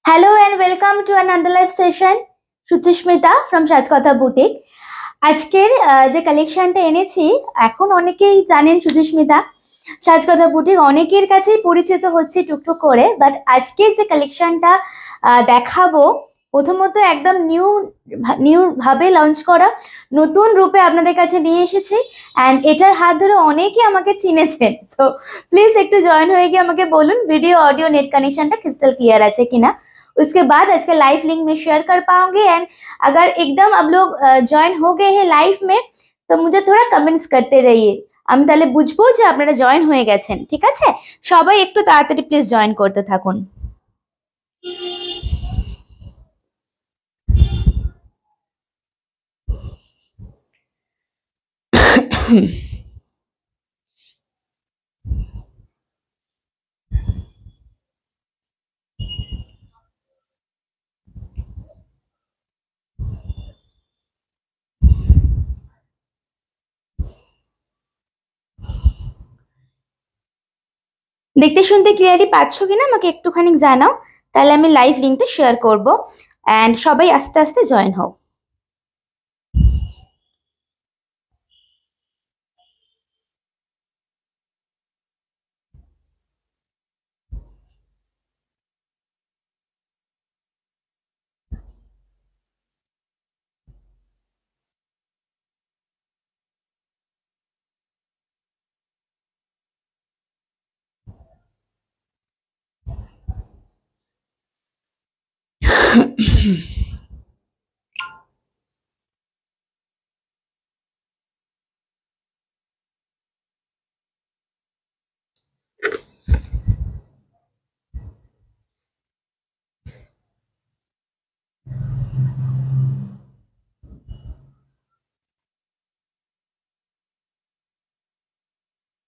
Hello and welcome to another live session. Suchismita from Sajkatha boutique. আজকের যে কালেকশনটা এনেছি, এখন অনেকেই জানেন সুচিস্মিতা সাজকথা বুটিক অনেকের কাছেই পরিচিত হচ্ছে টুকটুক করে, বাট আজকের যে কালেকশনটা দেখাবো প্রথমত একদম নিউ ভাবে লঞ্চ করা, নতুন রূপে আপনাদের কাছে নিয়ে এসেছি। অ্যান্ড এটার হাত ধরে অনেকে আমাকে চিনেছেন, সো প্লিজ একটু জয়েন হয়ে গিয়ে আমাকে বলুন वीडियो ऑडियो नेट कनेक्शनটা क्रिस्टल क्लियर আছে किना। उसके बाद आज का लाइव लिंक में शेयर कर पाओगे। एंड अगर एकदम अब लोग जॉइन हो गए हैं लाइव में, तो मुझे थोड़ा कमेंट्स करते रहिए, আমি তাহলে বুঝবো যে আপনারা জয়েন হয়ে গেছেন। ঠিক আছে, সবাই একটু তাড়াতাড়ি প্লিজ জয়েন করতে থাকুন। দেখতে শুনতে ক্লিয়ারলি পাচ্ছ কিনা আমাকে একটুখানি জানাও, তাহলে আমি লাইভ লিংকটা শেয়ার করব। এন্ড সবাই আস্তে আস্তে জয়েন হও।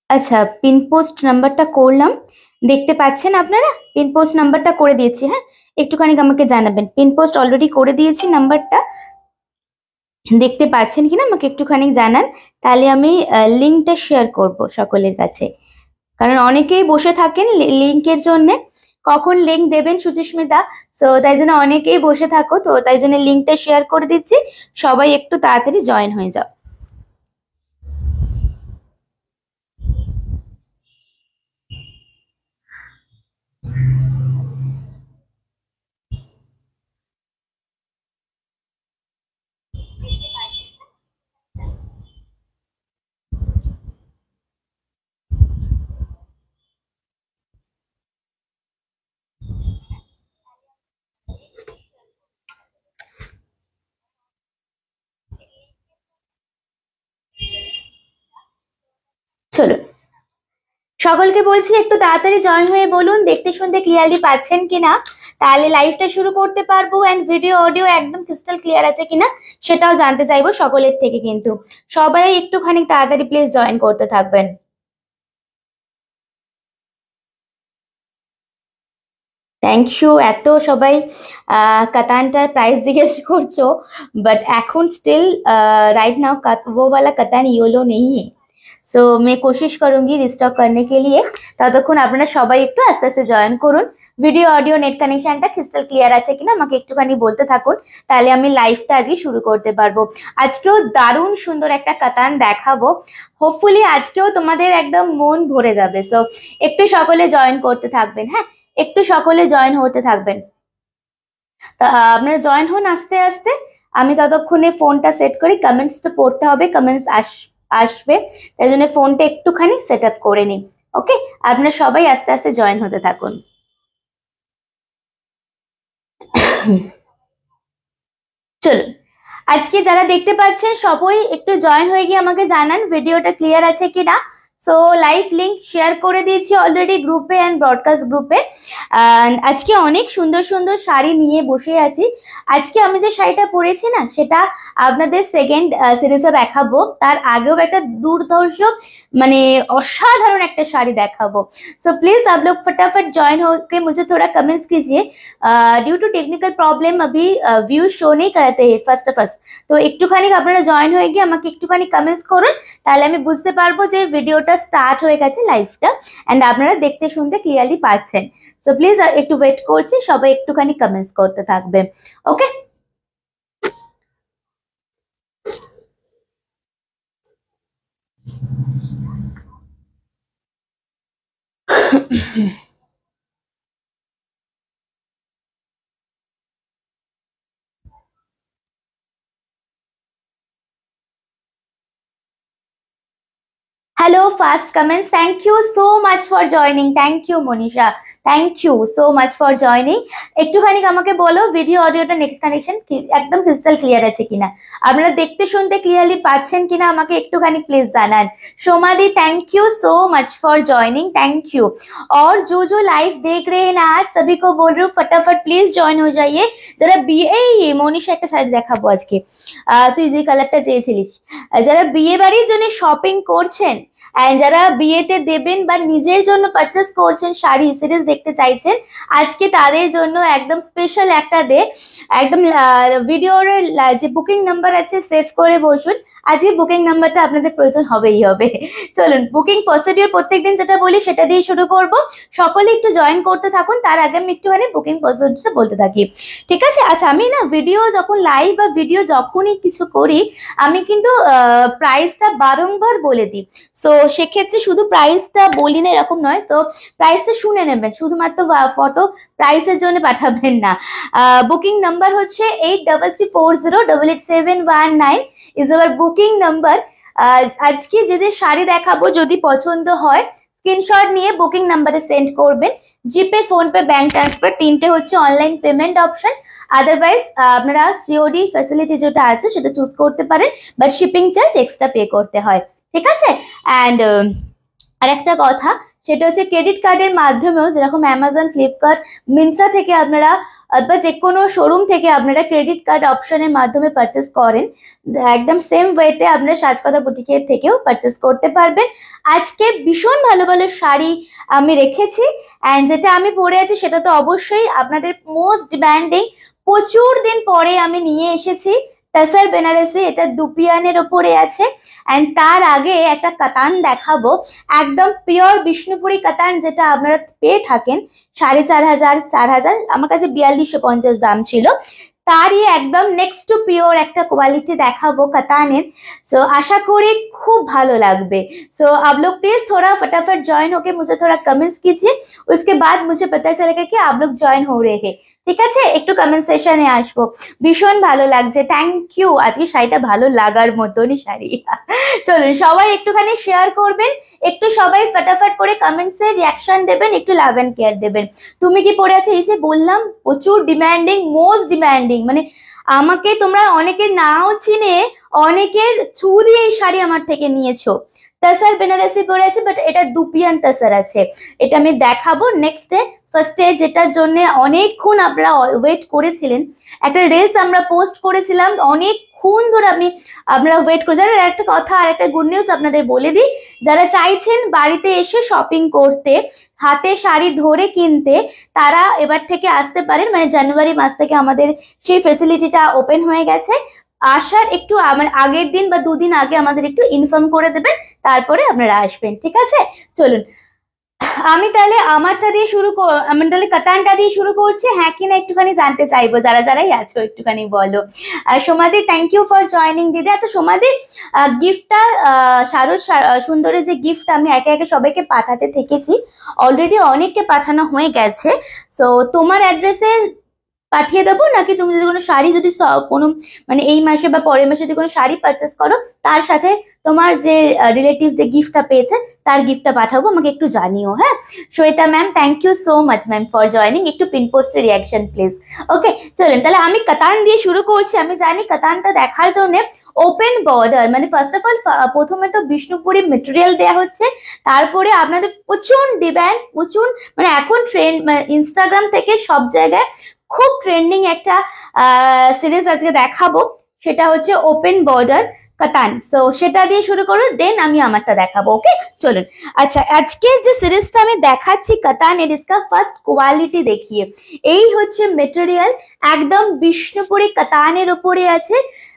আচ্ছা, পিন পোস্ট নাম্বারটা করলাম, দেখতে পাচ্ছেন আপনারা? পিন পোস্ট নাম্বারটা করে দিয়েছি। হ্যাঁ, একটুখানি আমাকে জানাবেন। পিন পোস্ট অলরেডি করে দিয়েছি, নাম্বারটা দেখতে পাচ্ছেন কিনা আমাকে একটুখানি জানান, তাহলে আমি লিঙ্কটা শেয়ার করব সকলের কাছে। কারণ অনেকেই বসে থাকেন লিঙ্কের জন্য, কখন লিঙ্ক দেবেন সুচিস্মিতা, সো তাই জন্য অনেকেই বসে থাকো, তো তাই জন্য লিঙ্কটা শেয়ার করে দিচ্ছি, সবাই একটু তাড়াতাড়ি জয়েন হয়ে যাও। চলুন, সকলকে বলছি একটু তাড়াতাড়ি জয়েন হয়ে বলুন দেখতে শুনতে ক্লিয়ারলি পাচ্ছেন কিনা, তাহলে লাইভটা শুরু করতে পারবো। এন্ড ভিডিও অডিও একদম ক্রিস্টাল ক্লিয়ার আছে কিনা সেটাও জানতে চাইবো সকলের থেকে। কিন্তু সবাই একটুখানি তাড়াতাড়ি প্লিজ জয়েন করতে থাকবেন। Thank you. এত সবাই কাতানটার প্রাইস জিজ্ঞেস করছো, बट এখন स्टिल राइट नाउ वो वाला कतान येलो नहीं है, सो मैं कोशिश करूंगी रिस्टॉक करने के लिए। ততক্ষণ আপনারা সবাই একটু আস্তে আস্তে জয়েন করুন। ভিডিও অডিও নেট কানেকশনটা ক্রিস্টাল ক্লিয়ার আছে কিনা আমাকে একটুখানি বলতে থাকুন, তাহলে আমি লাইভটা আজকে শুরু করতে পারবো। আজকেও দারুণ সুন্দর একটা কাতান দেখাবো, হোপফুলি আজকেও তোমাদের একদম মন ভরে যাবে। সো একটু সকলে জয়েন করতে থাকবেন। হ্যাঁ, একটু সকলে জয়েন হতে থাকবেন। আপনারা জয়েন হন আস্তে আস্তে, আমি ততক্ষণে ফোনটা সেট করি। কমেন্টসটা পড়তে হবে, কমেন্টস আসবে, তাই জন্য ফোনটা একটুখানি সেট আপ করে নিই। ওকে, আপনারা সবাই আস্তে আস্তে জয়েন হতে থাকুন। চলুন, আজকে যারা দেখতে পাচ্ছেন সবাই একটু জয়েন হয়ে গিয়ে আমাকে জানান ভিডিওটা ক্লিয়ার আছে কিনা। সো লাইভ লিংক শেয়ার করে দিয়েছি অলরেডি গ্রুপে এন্ড ব্রডকাস্ট গ্রুপে। আজকে অনেক সুন্দর সুন্দর শাড়ি নিয়ে বসে আছি। আজকে আমি যে শাড়িটা পরেছি না, সেটা আপনাদের সেকেন্ড সিরিজে দেখাবো, তার আগেও একটা দুর্ধর্ষ মানে असाधारण একটা শাড়ি দেখাবো। सो प्लीज आप लोग फटाफट ज्वाइन होकर मुझे थोड़ा कमेंट्स कीजिए। ड्यू टू टेक्निकल प्रॉब्लम अभी व्यू शो नहीं करते हैं ফার্স্ট, তো একটুখানি আপনারা জয়েন হয়ে গিয়ে আমাকে একটুখানি কমেন্টস করুন, তাহলে আমি বুঝতে পারবো যে ভিডিওটা স্টার্ট হয়ে গেছে লাইভটা, এন্ড আপনারা দেখতে শুনতে ক্লিয়ারলি পাচ্ছেন। সো প্লিজ একটু ওয়েট করছি, সবাই একটুখানি কমেন্টস করতে থাকবে। ওকে hello fast comments, thank you so much for joining, thank you Monisha, thank you so much for joining. একটুখানি আমাকে বলো ভিডিও অডিওটা নেক্সট কানেকশন একদম ক্রিস্টাল ক্লিয়ার আছে কিনা, আপনারা দেখতে শুনতে ক্লিয়ারলি পাচ্ছেন কিনা আমাকে একটুখানি প্লিজ জানান। सोमादी thank you so much for joining, thank you. और जो लाइव देख रहे हैं ना आज सभी को बोल रही हूँ फटाफट प्लीज ज्वाइन हो जाइए। যারা বিয়ে মনীষা একটা শাড়ি দেখাবো আজকে, তুই যে কালারটা চেয়েছিলিস, যারা বিয়ে বাড়ির জন্য শপিং করছেন এন্ড যারা বিয়েতে দেবেন বা নিজের জন্য পারচেস করছেন শাড়ি সিরিজ দেখতে চাইছেন, আজকে তাদের জন্য একদম স্পেশাল একটা ডে। একদম ভিডিওর যে বুকিং নাম্বার আছে সেভ করে বসুন, আজকে বুকিং নাম্বারটা আপনাদের প্রয়োজন হবেই হবে। চলুন বুকিং প্রসিডিওর প্রত্যেকদিন যেটা বলি সেটা দিয়ে শুরু করব, সকলে একটু জয়েন করতে থাকুন, তার আগে আমি একটুখানি বুকিং প্রসিডিওরটা বলতে থাকি, ঠিক আছে? আচ্ছা আমি না ভিডিও যখন লাইভ বা ভিডিও যখনই কিছু করি আমি কিন্তু প্রাইসটা বারংবার বলে দিই। সো সেক্ষেত্রে শুধু প্রাইসটা বলি না এরকম নয়, তো প্রাইসটা শুনে নেবেন, শুধুমাত্র ফটো প্রাইসের জন্য পাঠাবেন না। বুকিং নাম্বার হচ্ছে 8334088719 ইজ আওয়ার বুকিং নাম্বার। আজকে যে শাড়ি দেখাবো যদি পছন্দ হয় স্ক্রিনশট নিয়ে বুকিং নাম্বারে সেন্ড করবেন। জিপে, ফোনপে, ব্যাংক ট্রান্সফার তিনটে হচ্ছে অনলাইন পেমেন্ট অপশন। আদারওয়াইজ আপনারা সিওডি ফ্যাসিলিটি যেটা আছে সেটা চুজ করতে পারেন, but shipping charge extra pay করতে হয়, ঠিক আছে? অ্যান্ড আর একটা কথা সেটা হচ্ছে ক্রেডিট কার্ডের মাধ্যমেও, যেরকম অ্যামাজন, ফ্লিপকার্ট, মিন্ত্রা থেকে আপনারা বা যে কোনো শোরুম থেকে আপনারা ক্রেডিট কার্ড অপশনের মাধ্যমে পারচেস করেন, একদম সেম ওয়েতে আপনারা সাজকথা বুটিকের থেকেও পারচেস করতে পারবেন। আজকে ভীষণ ভালো ভালো শাড়ি আমি রেখেছি, অ্যান্ড যেটা আমি পরে আছি সেটা তো অবশ্যই আপনাদের মোস্ট ডিমান্ডিং, প্রচুর দিন পরে আমি নিয়ে এসেছি তসর বেনারসি, এটা দুপিয়ানের ওপরে আছে। অ্যান্ড তার আগে একটা কাতান দেখাবো, একদম পিওর বিষ্ণুপুরি কাতান, যেটা আপনারা পেয়ে থাকেন 4500 4000, আমার কাছে 4250 দাম ছিল, তারই একদম नेक्स्ट टू प्योर একটা কোয়ালিটি দেখাবো কাতানের। सो आशा करी खूब ভালো লাগবে। सो आप लोग प्लीज थोड़ा फटाफट ज्वाइन होके मुझे थोड़ा कमेंट्स कीजिए, उसके बाद मुझे पता चलेगा कि आप लोग ज्वाइन हो रहे हैं, ঠিক আছে? একটু কমেন্ট সেশনে আসবো, ভীষণ ভালো লাগছে, থ্যাংক ইউ। আজকে শাড়িটা ভালো লাগার মতনই শাড়ি। চলুন সবাই একটুখানি শেয়ার করবেন, একটু সবাই ফটাফট করে কমেন্টসে রিয়াকশন দেবেন, একটু লাভ এন্ড কেয়ার দেবেন। তুমি কি পরে আছো? এই যে বললাম প্রচুর ডিমান্ডিং, মোস্ট ডিমান্ডিং, মানে আমাকে তোমরা অনেকে নাও চিনে, অনেকের থ্রু দিয়ে এই শাড়ি আমার থেকে নিয়েছো। তসর বেনারসি পরে আছে, বাট এটা দুপিয়ান তসর আছে, এটা আমি দেখাবো নেক্সট ডে। ফার্স্টে যেটার জন্য অনেকক্ষণ আপনারা ওয়েট করেছিলেন, একটা রেস আমরা পোস্ট করেছিলাম, অনেকক্ষণ ধরে আপনারা ওয়েট করে যারা। একটা কথা আর একটা গুড নিউজ আপনাদের বলে দিই, যারা চাইছেন বাড়িতে এসে শপিং করতে, হাতে শাড়ি ধরে কিনতে, তারা এবার থেকে আসতে পারেন, মানে জানুয়ারি মাস থেকে আমাদের সেই ফেসিলিটিটা ওপেন হয়ে গেছে। আসার একটু আগের দিন বা দুদিন আগে আমাদের একটু ইনফর্ম করে দেবেন, তারপরে আপনারা আসবেন, ঠিক আছে? চলুন আমি তাহলে আমারটা দিয়ে আমি তাহলে কাতানটা দিয়ে শুরু করছি, হ্যাঁ কিনা একটুখানি জানতে চাইবো, যারা যারাই আছো একটুখানি বলো। সোমাদি থ্যাংক ইউ ফর জয়নিং দিদি। আচ্ছা সোমাদি, গিফটটা শারদ সুন্দরের যে গিফট আমি একে একে সবাইকে পাঠাতে থেকেছি, অলরেডি অনেককে পাঠানো হয়ে গেছে। সো তোমার অ্যাড্রেসে পাঠিয়ে দেবো, নাকি তুমি যদি কোনো শাড়ি যদি কোনো মানে এই মাসে বা পরের মাসে যদি কোনো শাড়ি পারচেস করো, তার সাথে তোমার যে রিলেটিভ যে গিফটটা পেয়েছে তার গিফটটা পাঠাবো, আমাকে একটু জানিও, হ্যাঁ? Shweta ma'am thank you so much ma'am for joining, একটু পিন পোস্টের রিয়াকশন প্লিজ। ওকে চলুন তাহলে আমি কাতান দিয়ে শুরু করছি। আমি জানি কাতানটা দেখার জন্য ওপেন বর্ডার, মানে ফার্স্ট অফ অল প্রথমে তো বিষ্ণুপুরি মেটেরিয়াল দেওয়া হচ্ছে, তারপরে আপনাদের প্রচুর ডিমান্ড, প্রচুর মানে এখন ট্রেন্ড, ইনস্টাগ্রাম থেকে সব জায়গায় খুব ট্রেন্ডিং একটা সিরিজ আজকে দেখাবো, সেটা হচ্ছে ওপেন বর্ডার কাতান। সো সেটা দিয়ে শুরু করো, দেন আমি আমারটা দেখাবো। ওকে চলুন। আচ্ছা আজকে যে সিরিজটা আমি দেখাচ্ছি কাতান, এর ইসকা ফার্স্ট কোয়ালিটি দেখিয়ে, এই হচ্ছে মেটেরিয়াল, একদম বিষ্ণুপুরি কাতানের উপরে আছে,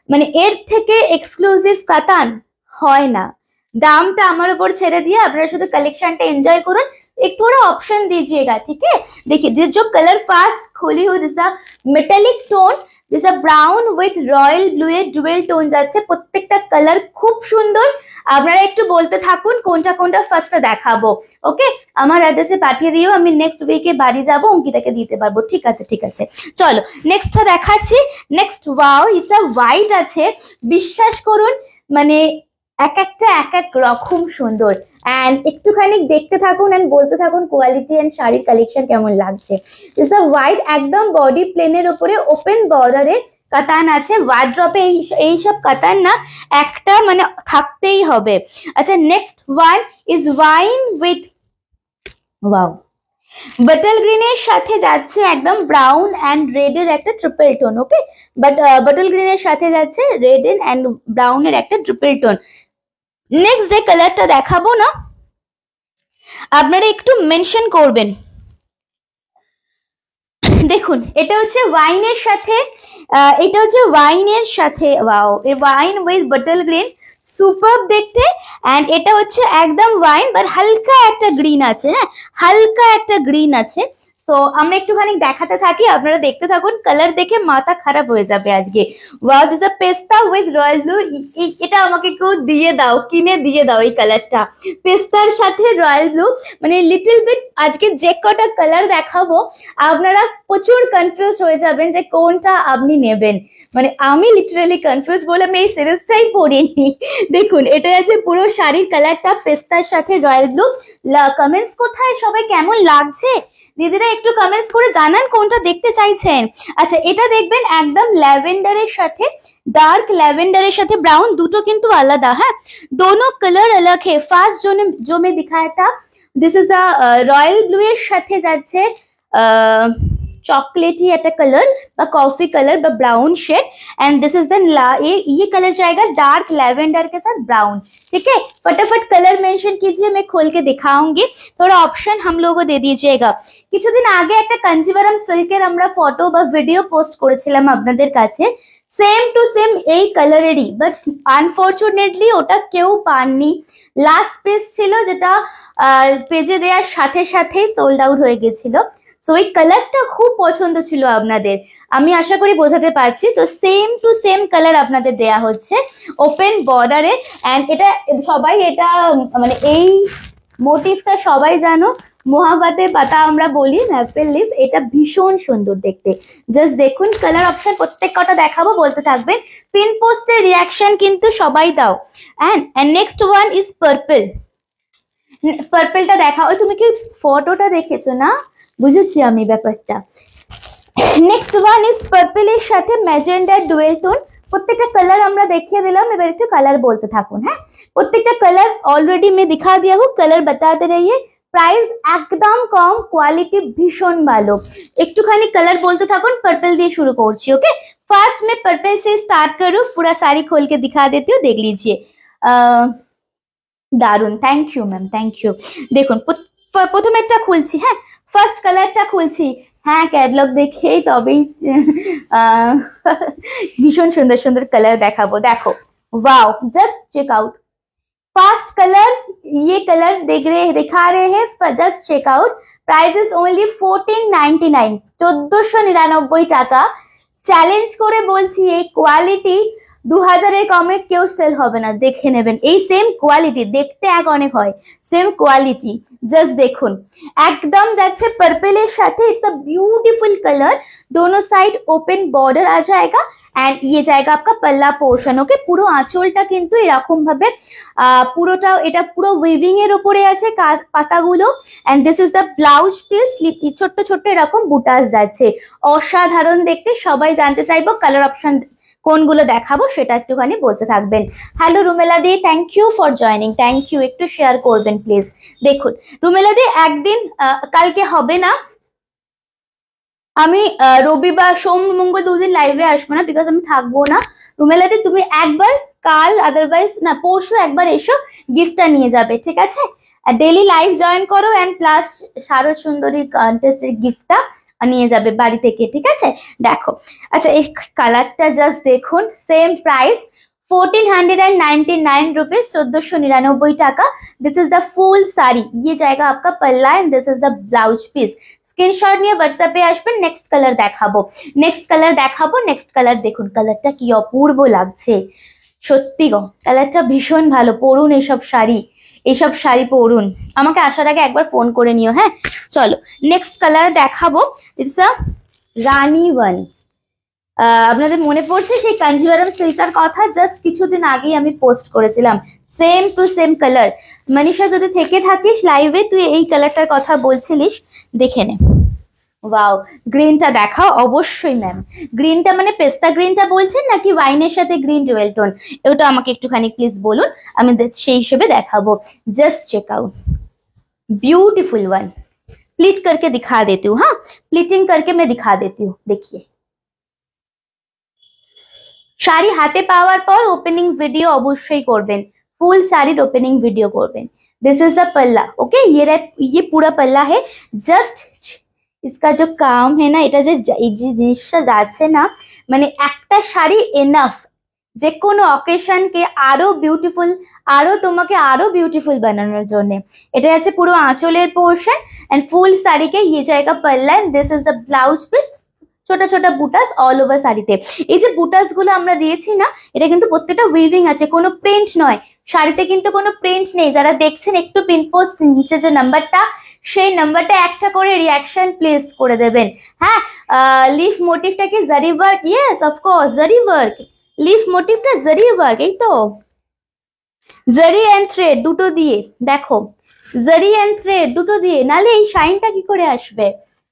মানে এর থেকে এক্সক্লুসিভ কাতান হয় না। দামটা আমার উপর ছেড়ে দিয়ে আপনারা শুধু কালেকশনটা এনজয় করুন, एक थोड़ा ऑप्शन दीजिएगा, ठीक है। देखिए जो कलर फास्ट खोली हुई this metallic tone, this brown with royal blue এর ডুয়েল টোন যাচ্ছে, প্রত্যেকটা কালার খুব সুন্দর। আপনারা একটু বলতে থাকুন কোনটা কোনটা ফার্স্টে দেখাবো, ওকে। আমার অ্যাড্রেসে পাঠিয়ে দিও, আমি নেক্সট উইকে বাড়ি যাবো, অঙ্কিতাকে দিতে পারবো। ঠিক আছে ঠিক আছে, চলো নেক্সটটা দেখাচ্ছি। নেক্সট ওয়াও, এটা হোয়াইট আছে, বিশ্বাস করুন মানে এক একটা এক এক রকম সুন্দর। এন্ড একটুখানি দেখতে থাকুন এন্ড বলতে থাকুন কোয়ালিটি এন্ড শাড়ির কালেকশন কেমন লাগছে। দিস হোয়াইট একদম বডি প্লেনের উপরে ওপেন বর্ডারে কাতান আছে। ওয়ার্ড্রপে এইসব কাতান না একটা মানে থাকতেই হবে। আচ্ছা next one is wine with wow, bottle গ্রিনের সাথে যাচ্ছে একদম ব্রাউন অ্যান্ড রেড এর একটা triple tone, okay. But bottle গ্রিনের সাথে যাচ্ছে রেড অ্যান্ড ব্রাউন এর একটা ট্রিপল টোন। নেক্সট যে কালারটা দেখাবো না আপনারা একটু মেনশন করবেন। দেখুন এটা হচ্ছে ওয়াইনের সাথে, এটা হচ্ছে ওয়াইনের সাথে, wow wine with bottle green, super দেখতে। এন্ড এটা হচ্ছে একদম ওয়াইন বাট হালকা একটা গ্রিন আছে, হ্যাঁ হালকা একটা গ্রিন আছে। তো আমরা একটুখানি দেখাতে থাকি, আপনারা দেখতে থাকুন, কালার দেখে মাথা খারাপ হয়ে যাবে আজকে। ওয়াও দিস আ পেস্তা উইথ রয়্যাল ব্লু, এটা আমাকে কেউ দিয়ে দাও, কিনে দিয়ে দাও এই কালারটা, পেস্তার সাথে রয়্যাল ব্লু। মানে লিটল বিট আজকে যে কটা কালার দেখাবো আপনারা প্রচুর কনফিউজ হয়ে যাবেন যে কোনটা আপনি নেবেন। মানে আমি লিটারালি কনফিউজ বলে আমি এই সিরিজটাই পড়িনি। দেখুন এটা আছে পুরো শাড়ির কালারটা পেস্তার সাথে রয়্যাল ব্লু। কমেন্টস কোথায় সবাই কেমন লাগছে দিদিরা একটু কমেন্টস করে জানান কোনটা দেখতে চাইছেন। আচ্ছা এটা দেখবেন একদম ল্যাভেন্ডারের সাথে, डार्क ল্যাভেন্ডারের সাথে ব্রাউন, দুটো কিন্তু আলাদা, হ্যাঁ दोनों कलर अलग है। ফার্স্ট जो मैं दिखाया था this is the royal blue এর সাথে যাচ্ছে चॉकलेटी একটা कलर বা कॉफी कलर বা brown shade and this is the ये कलर जाएगा डार्क लैवेंडर के साथ ब्राउन, ठीक है। फटाफट कलर मेंशन कीजिए, मैं खोल के दिखाऊंगी, थोड़ा ऑप्शन हम लोगों को दे दीजिएगा। কিছুদিন আগে একটা কাঞ্জিভারাম সিল্কের আমরা ফটো বা ভিডিও পোস্ট করেছিলাম আপনাদের কাছে, সেম টু সেম এই কালারেরই, বাট আনফরচুনেটলি ওটা কেউ পাননি। লাস্ট পিস ছিল যেটা পেজে দেওয়ার সাথে সাথেই সোল্ড আউট হয়ে গেছিল। সো এই কালারটা খুব পছন্দ ছিল আপনাদের, আমি আশা করি বোঝাতে পারছি। তো সেম টু সেম কালার আপনাদের দেয়া হচ্ছে ওপেন বর্ডারে। এন্ড এটা সবাই এটা মানে এই মোটিভটা সবাই জানো, মহাবাতে পাতা আমরা বলি ন্যাপেল লিফ, এটা ভীষণ সুন্দর দেখতে। জাস্ট দেখুন কালার অপশন প্রত্যেক কটা দেখাবো, বলতে থাকবেন। পিন পোস্টের রিয়াকশন কিন্তু সবাই দাও। And next one is purple. পার্পলটা দেখাও, তুমি কি ফটোটা দেখেছো না? বুঝেছি আমি ব্যাপারটা। নেক্সট ওয়ান ইজ পার্পলের সাথে ম্যাজেন্ডার ডুয়েল টোন। প্রত্যেকটা কালার আমরা দেখিয়ে দিলাম, এবার একটু কালার বলতে থাকুন। হ্যাঁ প্রত্যেকটা কালার অলরেডি मैं दिखा दिया हूँ, कलर बताते रहिए। প্রাইস একদম কম, কোয়ালিটি ভীষণ ভালো। একটুখানি কালার বলতে থাকুন, पर्पल দিয়ে শুরু করছি, ওকে। ফার্স্ট मैं पर्पल से स्टार्ट करूँ, पूरा साड़ी खोल के दिखा देती हूँ, देख लीजिए। দারুন, thank you ma'am, thank you. দেখুন প্রথমেরটা খুলছি, হ্যাঁ ফার্স্ট কালারটা খুলছি, হ্যাঁ ক্যাটালগ দেখেই তবেই ভীষণ সুন্দর সুন্দর কালার দেখাবো। দেখো wow, just check out first colour, ये कलर दिखा रहे हैं, just check out. Price is only 1499, 1499 টাকা। চ্যালেঞ্জ করে বলছি এই কোয়ালিটি 2000-এর কমে কেউ সেল হবে না, দেখে নেবেন। এই সেম কোয়ালিটি দেখতে এক অনেক হয়, সেম কোয়ালিটি জাস্ট দেখুন। একদম যাচ্ছে পার্পলের সাথে, इट्स अ ब्यूटीफुल कलर। दोनों साइड ओपन बॉर्डर आ जाएगा एंड ये जाएगा आपका पल्ला पोर्शन, ওকে। পুরো আঁচলটা কিন্তু এরকম ভাবে পুরোটা এটা পুরো উইভিং এর উপরে আছে পাতাগুলো। And this is the blouse piece, ছোট্ট ছোট্ট এরকম বুটাস যাচ্ছে, অসাধারণ দেখতে। সবাই জানতে চাইবো কালার অপশন কোনগুলো দেখাবো সেটা একটুখানি বলতে থাকবেন। Hello Rumela di, thank you for joining, thank you. একটু শেয়ার করবেন প্লিজ। দেখুন রুমেলা দি একদিন কালকে হবে না, আমি রবিবার সোম মঙ্গল দুদিন লাইভে আসবো না, বিকজ আমি থাকবো না। রুমেলাদি তুমি একবার কাল আদারওয়াইজ না পরশু একবার এসো, গিফটটা নিয়ে যাবে, ঠিক আছে। ডেলি লাইভ জয়েন করো এন্ড প্লাস শারদ সুন্দরী কন্টেস্টের গিফটটা নিয়ে যাবে বাড়ি থেকে, ঠিক আছে। দেখো আচ্ছা এই কালারটা জাস্ট দেখুন, সেম প্রাইস 1499 रुपीज, 1499 টাকা। This is the full sari, ये जाएगा आपका पल्ला and this is the blouse piece. Screenshot নিয়ে হোয়াটসঅ্যাপে আসবেন। নেক্সট কালার দেখাবো, নেক্সট কালার দেখুন, কালারটা কি অপূর্ব লাগছে সত্যি গো, কালারটা ভীষণ ভালো। পরুন এইসব শাড়ি পরুন, আমাকে আসার আগে একবার ফোন করে নিও, হ্যাঁ। চলো নেক্সট কালার দেখাবো, ইটস আ রানী ওয়ান। আপনাদের মনে পড়ছে সেই কাঞ্জিভারাম সিল্কার কথা? জাস্ট কিছুদিন আগেই আমি পোস্ট করেছিলাম, same to same colour. Manisha যদি থেকে থাকিস লাইভে, তুই এই কালারটার কথা বলছিলিস, দেখে নে। ওয়াও, গ্রিনটা দেখাও অবশ্যই ম্যাম। গ্রিনটা মানে পেস্তা গ্রিনটা বলছেন নাকি ওয়াইনের সাথে গ্রিন ডুয়েল টোন, ওটা আমাকে একটুখানি প্লিজ বলুন, আমি সেই হিসেবে দেখাবো। Just check out, beautiful one. Pleat करके दिखा देती हूँ, हाँ प्लीटिंग करके मैं दिखा देती हूँ। देखिए শাড়ি হাতে পাওয়ার পর ওপেনিং ভিডিও অবশ্যই করবেন, ফুল শাড়ির ওপেনিং ভিডিও করবেন। दिस इज द पल्ला, ओके, ये पूरा पल्ला है। जस्ट इसका जो काम है ना, এটা যে জিনিসটা যাচ্ছে না, মানে একটা শাড়ি এনাফ যে কোনো অকেশনকে আরো বিউটিফুল, আরো তোমাকে আরো বিউটিফুল বানানোর জন্য। এটা আছে পুরো আঁচলের পোর্শন এন্ড ফুল শাড়িকে ये जाएगा पल्ला and this is the blouse piece. ছোট ছোট বুটাস অল ওভার শাড়িতে। এই যে বুটাস গুলো আমরা দিয়েছি না, এটা কিন্তু প্রত্যেকটা উইভিং আছে, কোনো প্রিন্ট নয়, শাড়িতে কিন্তু কোনো প্রিন্ট নেই। যারা দেখছেন একটু পিন পোস্ট নিচে যে নাম্বারটা, সেই নাম্বারটা একটা করে রিয়াকশন প্লেস করে দেবেন, হ্যাঁ। লিফ মোটিভটা কি জারি ওয়ার্ক? ইয়েস অফকোর্স জারি ওয়ার্ক, লিফ মোটিভটা জারি ওয়ার্ক, এই তো জারি এন্ড থ্রেড দুটো দিয়ে, দেখো জারি এন্ড থ্রেড দুটো দিয়ে, নালে এই শাইনটা কি করে আসবে,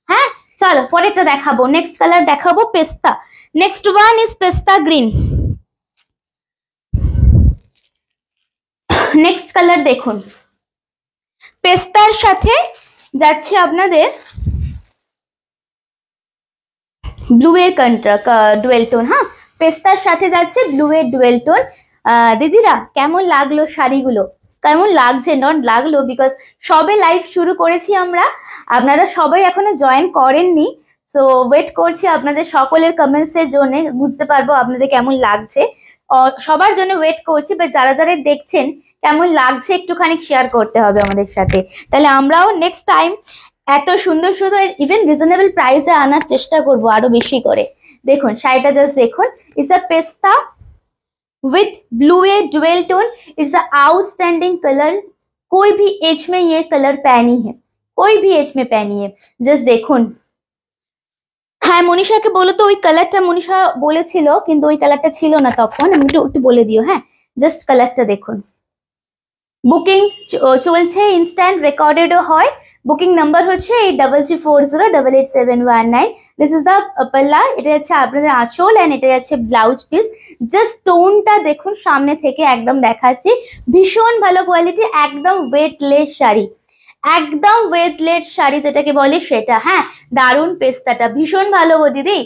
হ্যাঁ। চলো পরেরটা দেখাবো, নেক্সট কালার দেখাবো পেস্তা। নেক্সট ওয়ান ইজ পেস্তা গ্রিন। নেক্সট কালার দেখুন, পেস্তার সাথে যাচ্ছে আপনাদের ব্লু এর ডুয়েল টোন, হ্যাঁ পেস্তার সাথে যাচ্ছে ব্লু এর ডুয়েল টোন। দিদিরা কেমন লাগলো শাড়িগুলো, কেমন লাগছে? নট লাগলো বিকজ সবে লাইভ শুরু করেছি আমরা, আপনারা সবাই এখনো জয়েন করেননি, সো ওয়েট করছি আপনাদের সকলের কমেন্টস এর জন্য, বুঝতে পারবো আপনাদের কেমন লাগছে। সবার জন্য ওয়েট করছি, বাট যারা যারা দেখছেন কেমন লাগছে একটুখানি শেয়ার করতে হবে আমাদের সাথে, তাহলে আমরাও নেক্সট টাইম এত সুন্দর সুন্দর ইভেন রিজনেবল প্রাইসে আনার চেষ্টা করব আরো বেশি করে। দেখুন শাড়িটা জাস্ট দেখুন, ইটস আ পেস্তা with blue A dual tone, it's a outstanding colour. कोई भी एज में ये कलर पहनी है, कोई भी एज में पहनी है, जस्ट देखुन। হ্যাঁ মনীষাকে বলো তো, ওই কালারটা মনীষা বলেছিল কিন্তু ওই কালারটা ছিল না তখন, আমি একটু বলে দিও, হ্যাঁ। জাস্ট কালারটা দেখুন, বুকিং চলছে, ইনস্ট্যান্ট রেকর্ডেডও হয়। বুকিং নাম্বার হচ্ছে 8340888719। দিস ইজ দ্য পাল্লা, এটা হচ্ছে আপনাদের আঁচল এন্ড এটা হচ্ছে ব্লাউজ পিস। জাস্ট টোনটা দেখুন সামনে থেকে, একদম দেখাচ্ছি, ভীষণ ভালো কোয়ালিটি, একদম ওয়েটলেস শাড়ি, একদম ওয়েটলেস শাড়ি যেটাকে বলে সেটা, হ্যাঁ। দারুন পেস্তাটা ভীষণ ভালো গো দিদি,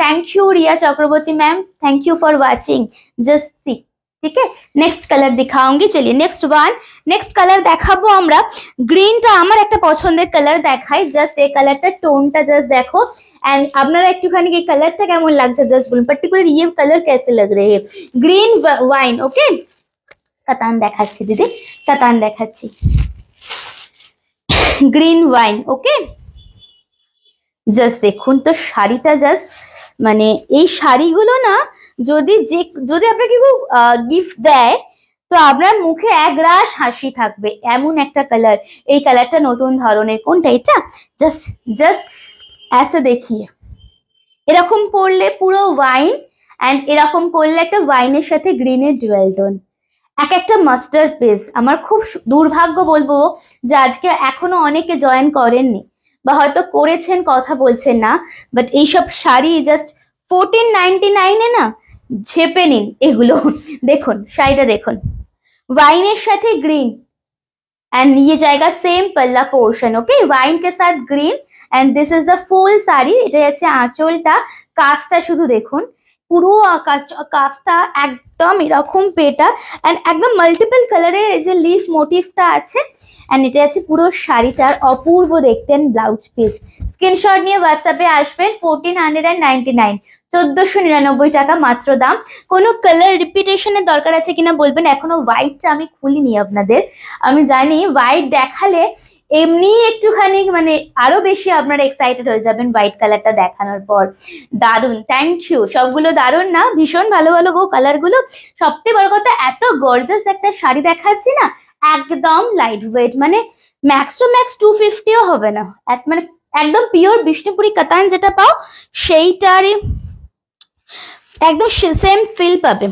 thank you Riya Chakraborty ma'am, thank you for watching. Just see, ठीक है, नेक्स्ट कलर दिखाऊंगी। चलिए नेक्स्ट वन, नेक्स्ट कलर দেখাবো আমরা গ্রিনটা, আমার একটা পছন্দের কালার দেখাই। জাস্ট এই কালারটা টোনটা জাস্ট দেখো एंड আপনারা একটুখানি এই কালারটা কেমন লাগছে জাস্ট বলুন, পার্টিকুলার ये कलर कैसे लग रहे हैं। ग्रीन वाइन, ओके, কাতান দেখাচ্ছি দিদি, কাতান দেখাচ্ছি, গ্রিন ওয়াইন, ওকে। জাস্ট দেখুন তো শাড়িটা, জাস্ট মানে এই শাড়িগুলো না যদি আপনাকে কেউ গিফট দেয় তো আপনার মুখে একরাশ হাসি থাকবে, এমন একটা কালার। এই কালারটা নতুন ধরনের, কোনটা এটা, জাস্ট ऐसे देखिए, এরকম পরলে পুরো ওয়াইন এন্ড এরকম করলে একটা ওয়াইনের সাথে গ্রিনের ডুয়াল টোন, এক একটা মাস্টার্ড পিস। আমার খুব দুর্ভাগ্য বলবো যে আজকে এখনো অনেকে জয়েন করেননি বা হয়তো করেছেন কথা বলছেন না, বাট এইসব শাড়ি জাস্ট 1499 এ না ঝেপে নিন এগুলো। দেখুন শাড়িটা দেখুন, वाइन साथे ग्रीन एंड ये जाएगा सेम पल्ला पोर्शन, ओके, वाइन के साथ green and this is the full sari. এটা হচ্ছে আঁচলটা, কাজটা শুধু দেখুন, পুরো কাজটা একদম এরকম পেটা এন্ড একদম মাল্টিপল কালারের এই যে লিফ মোটিভটা আছে এন্ড এটা আছে পুরো শাড়িটার অপূর্ব দেখতেন ব্লাউজ পিস। স্ক্রিনশট নিয়ে হোয়াটসঅ্যাপে আসবেন 1499 1499 টাকা মাত্র দাম। কোনো কালার রিপিটেশনের দরকার আছে কিনা বলবেন। এখনো হোয়াইটটা আমি খুলিনি আপনাদের, আমি জানি হোয়াইট দেখালে এমনি একটুখানি মানে আরো বেশি আপনারা এক্সাইটেড হয়ে যাবেন হোয়াইট কালারটা দেখানোর পর। দারুন, থ্যাংক ইউ। সবগুলো দারুন না, ভীষণ ভালো ভালো গো কালার গুলো। সবথেকে বড় কথা, এত গর্জাস একটা শাড়ি দেখাচ্ছি না, একদম লাইট ওয়েট, মানে ম্যাক্স টু ম্যাক্স 250ও হবে না, মানে একদম পিওর বিষ্ণুপুরি কাতান যেটা পাও সেইটারই একদম সেম ফিল পাবে।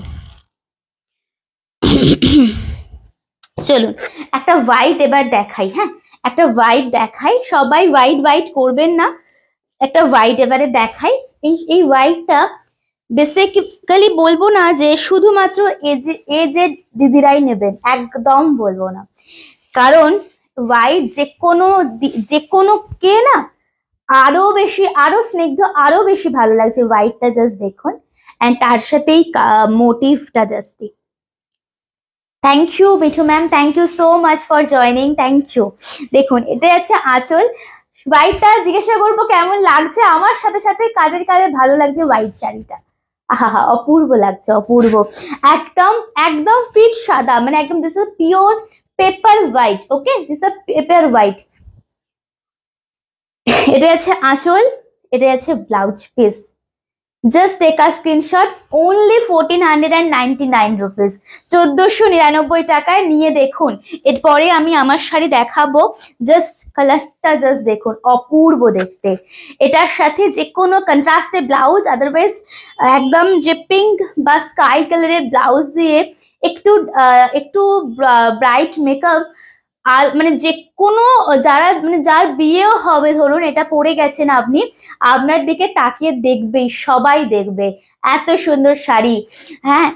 চলুন একটা হোয়াইট এবার দেখাই। হ্যাঁ, একটা হোয়াইট দেখাই, সবাই হোয়াইট হোয়াইট করবেন না, একটা হোয়াইট এবারে দেখাই। এই হোয়াইটটা বেসিক্যালি বলবো না যে শুধুমাত্র এজেড দিদিরাই নেবেন, একদম বলবো না, কারণ হোয়াইট যে কোনো কে না আরো বেশি, আরো স্নিগ্ধ, আরো বেশি ভালো লাগছে হোয়াইটটা। জাস্ট দেখুন, অ্যান্ড তার সাথেই মোটিভটা just. Thank you Mithu ma'am, thank you so much for joining, thank you. দেখুন এটা আছে আঁচল। হোয়াইটটা জিজ্ঞাসা করবো কেমন লাগছে, আমার সাথে সাথে কাদের কাদের ভালো লাগছে হোয়াইট শাড়িটা। আহা, অপূর্ব লাগছে, অপূর্ব। একদম একদম ফিট সাদা, মানে একদম this is pure paper white. Okay, this is paper white. এটা আছে আঁচল, এটা আছে blouse piece. Just take a screenshot, only 1499 rupees, 1499 টাকায় নিয়ে দেখুন। এরপরে আমি আমার শাড়ি দেখাবো, জাস্ট কালারটা জাস্ট দেখুন, অপূর্ব দেখতে। এটার সাথে যে কোনো কন্ট্রাস্টে ব্লাউজ, আদারওয়াইজ একদম যে পিঙ্ক বা স্কাই কালারের ব্লাউজ দিয়ে একটু একটু ব্রাইট মেকআপ, আর মানে যে কোনো যারা মানে যার বিয়েও হবে, ধরুন এটা পরে গেছেন আপনি, আপনার দিকে তাকিয়ে দেখবেই, সবাই দেখবে, এত সুন্দর শাড়ি। হ্যাঁ,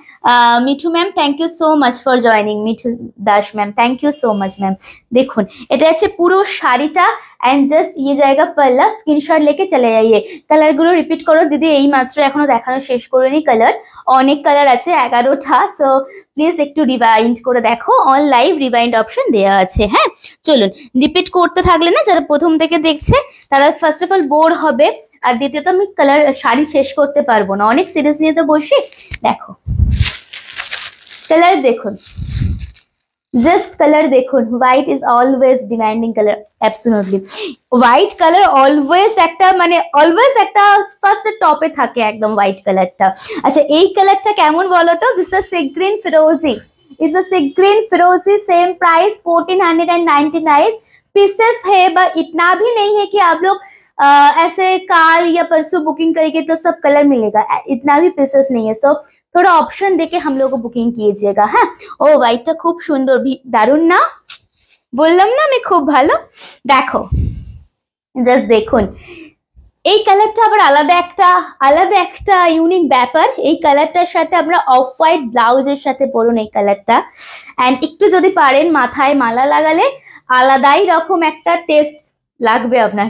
Mithu ma'am thank you so much for joining, Mithu Das ma'am thank you so much ma'am. দেখুন এটা আছে পুরো শাড়িটা, एंड जस्ट ये जाएगा पल्ला, स्क्रीनशॉट लेके चले जाइए। कलर गुलो रिपीट करो दीदी, এই মাত্র এখনো দেখানো শেষ করিনি কালার, অনেক কালার আছে 11টা। সো প্লিজ একটু রিভাইন্ড করে দেখো, অন লাইভ রিভাইন্ড অপশন দেওয়া আছে। হ্যাঁ চলুন, রিপিট করতে থাকলে না যারা প্রথম থেকে দেখছে তারা ফার্স্ট অফ অল বোর হবে, আর দ্বিতীয়ত আমি কালার শাড়ি শেষ করতে পারবো না, অনেক সিরিজ নিয়ে তো বসি। দেখো কালার দেখুন, জাস্ট কালার দেখুন, white is always demanding colour, absolutely white colour always একটা মানে অলওয়েজ একটা ফার্স্ট টপে থাকে একদম হোয়াইট কালারটা। আচ্ছা এই কালারটা কেমন বলো তো, দিস ইজ সি গ্রিন ফিরোজি, इट्स अ सी ग्रीन फिरोजी, सेम प्राइस 1499 पीसेस है, बट इतना भी नहीं है कि आप लोग ऐसे काल या परसों बुकिंग करेंगे तो सब कलर मिलेगा, इतना भी पीसेस नहीं है। सो थोड़ा ऑप्शन देके हम लोग को बुकिंग कीजिएगा। हाँ ओ व्हाइटটা খুব সুন্দর, দারুণ না, বললাম না আমি খুব ভালো। দেখো জাস্ট দেখুন, এই কালারটা আবার আলাদা একটা ইউনিক ব্যাপার। এই কালারটার সাথে আমরা অফ হোয়াইট ব্লাউজের সাথে পরুন এই কালারটা, অ্যান্ড একটু যদি পারেন মাথায় মালা লাগালে আলাদাই রকম একটা টেস্ট লাগবে আপনার।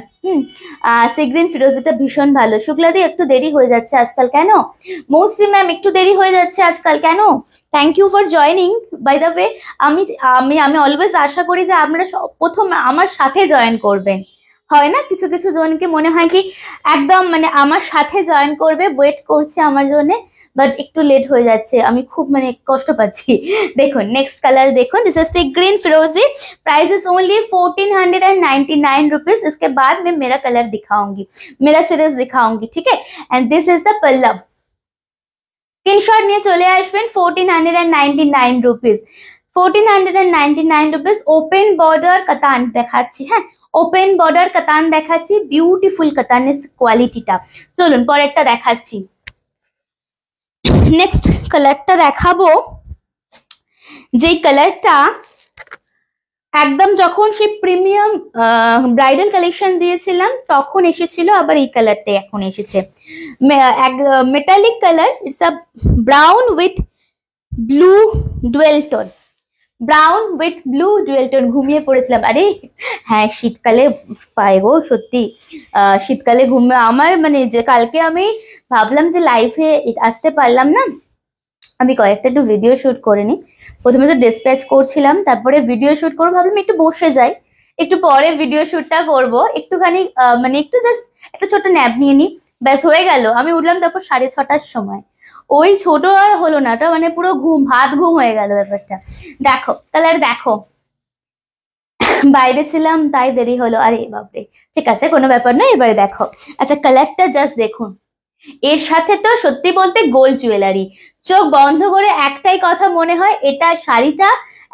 সি গ্রিন ফিরোজিটা ভীষণ ভালো। শুক্লাদি একটু দেরি হয়ে যাচ্ছে আজকাল কেন? মৌশ্রী ম্যাম একটু দেরি হয়ে যাচ্ছে আজকাল কেন? Thank you for joining. By the way আমি আমি আমি অলওয়েজ আশা করি যে আপনারা প্রথম আমার সাথে জয়েন করবেন। হয় না কিছু কিছু জনকে মনে হয় কি একদম মানে আমার সাথে জয়েন করবে, ওয়েট করছে আমার জন্য, বাট একটু লেট হয়ে যাচ্ছে, আমি খুব মানে কষ্ট পাচ্ছি। দেখুন নেক্সট কালার দেখুন, दिस इज सी ग्रीन फिरोजी, प्राइस इज ओनली 1499 रुपीज। इसके बाद मैं मेरा कलर दिखाऊंगी, मेरा सीरीज दिखाऊंगी, ठीक है। एंड दिस इज द पल्लव, स्क्रीनशॉट নিয়ে চলে আসবেন। 1499 रुपीज, 1499 रुपीज। ওপেন বর্ডার কাতান দেখাচ্ছি, হ্যাঁ ওপেন বর্ডার কাতান দেখাচ্ছি, বিউটিফুল কাতানের কোয়ালিটিটা। চলুন পরেরটা দেখাচ্ছি। নেক্সট কালারটা দেখাবো, যেই কালারটা একদম যখন সেই প্রিমিয়াম ব্রাইডাল কালেকশন দিয়েছিলাম তখন এসেছিল, আবার এই কালারটা এখন এসেছে, metallic colour, it's a brown with blue dual tone, brown with blue dual tone. ঘুমিয়ে পড়েছিলাম, আরে হ্যাঁ শীতকালে পায় গো সত্যি, শীতকালে ঘুমিয়ে আমার মানে যে কালকে আমি ভাবলাম যে লাইফে আসতে পারলাম না, আমি কয়েকটা একটু ভিডিও শুট করে নি। প্রথমে তো ডিসপ্যাচ করছিলাম, তারপরে ভিডিও শুট করবো, ভাবলাম একটু বসে যাই, একটু পরে ভিডিও শুটটা করবো, একটুখানি মানে একটু জাস্ট একটা ছোট ন্যাপ নিয়ে নি। ব্যাস হয়ে গেল। আমি উঠলাম তারপর 6:30টার সময়। ওই ছোট আর হলো না, ওটা মানে পুরো ঘুম, ভাত ঘুম হয়ে গেল ব্যাপারটা। দেখো কালার দেখো, বাইরে ছিলাম তাই দেরি হলো, আরে বাপরে, ঠিক আছে কোনো ব্যাপার না, এবারে দেখো। আচ্ছা কালারটা জাস্ট দেখুন, এর সাথে তো সত্যি বলতে গোল্ড জুয়েলারি, চোখ বন্ধ করে একটাই কথা মনে হয় এটা শাড়িটা,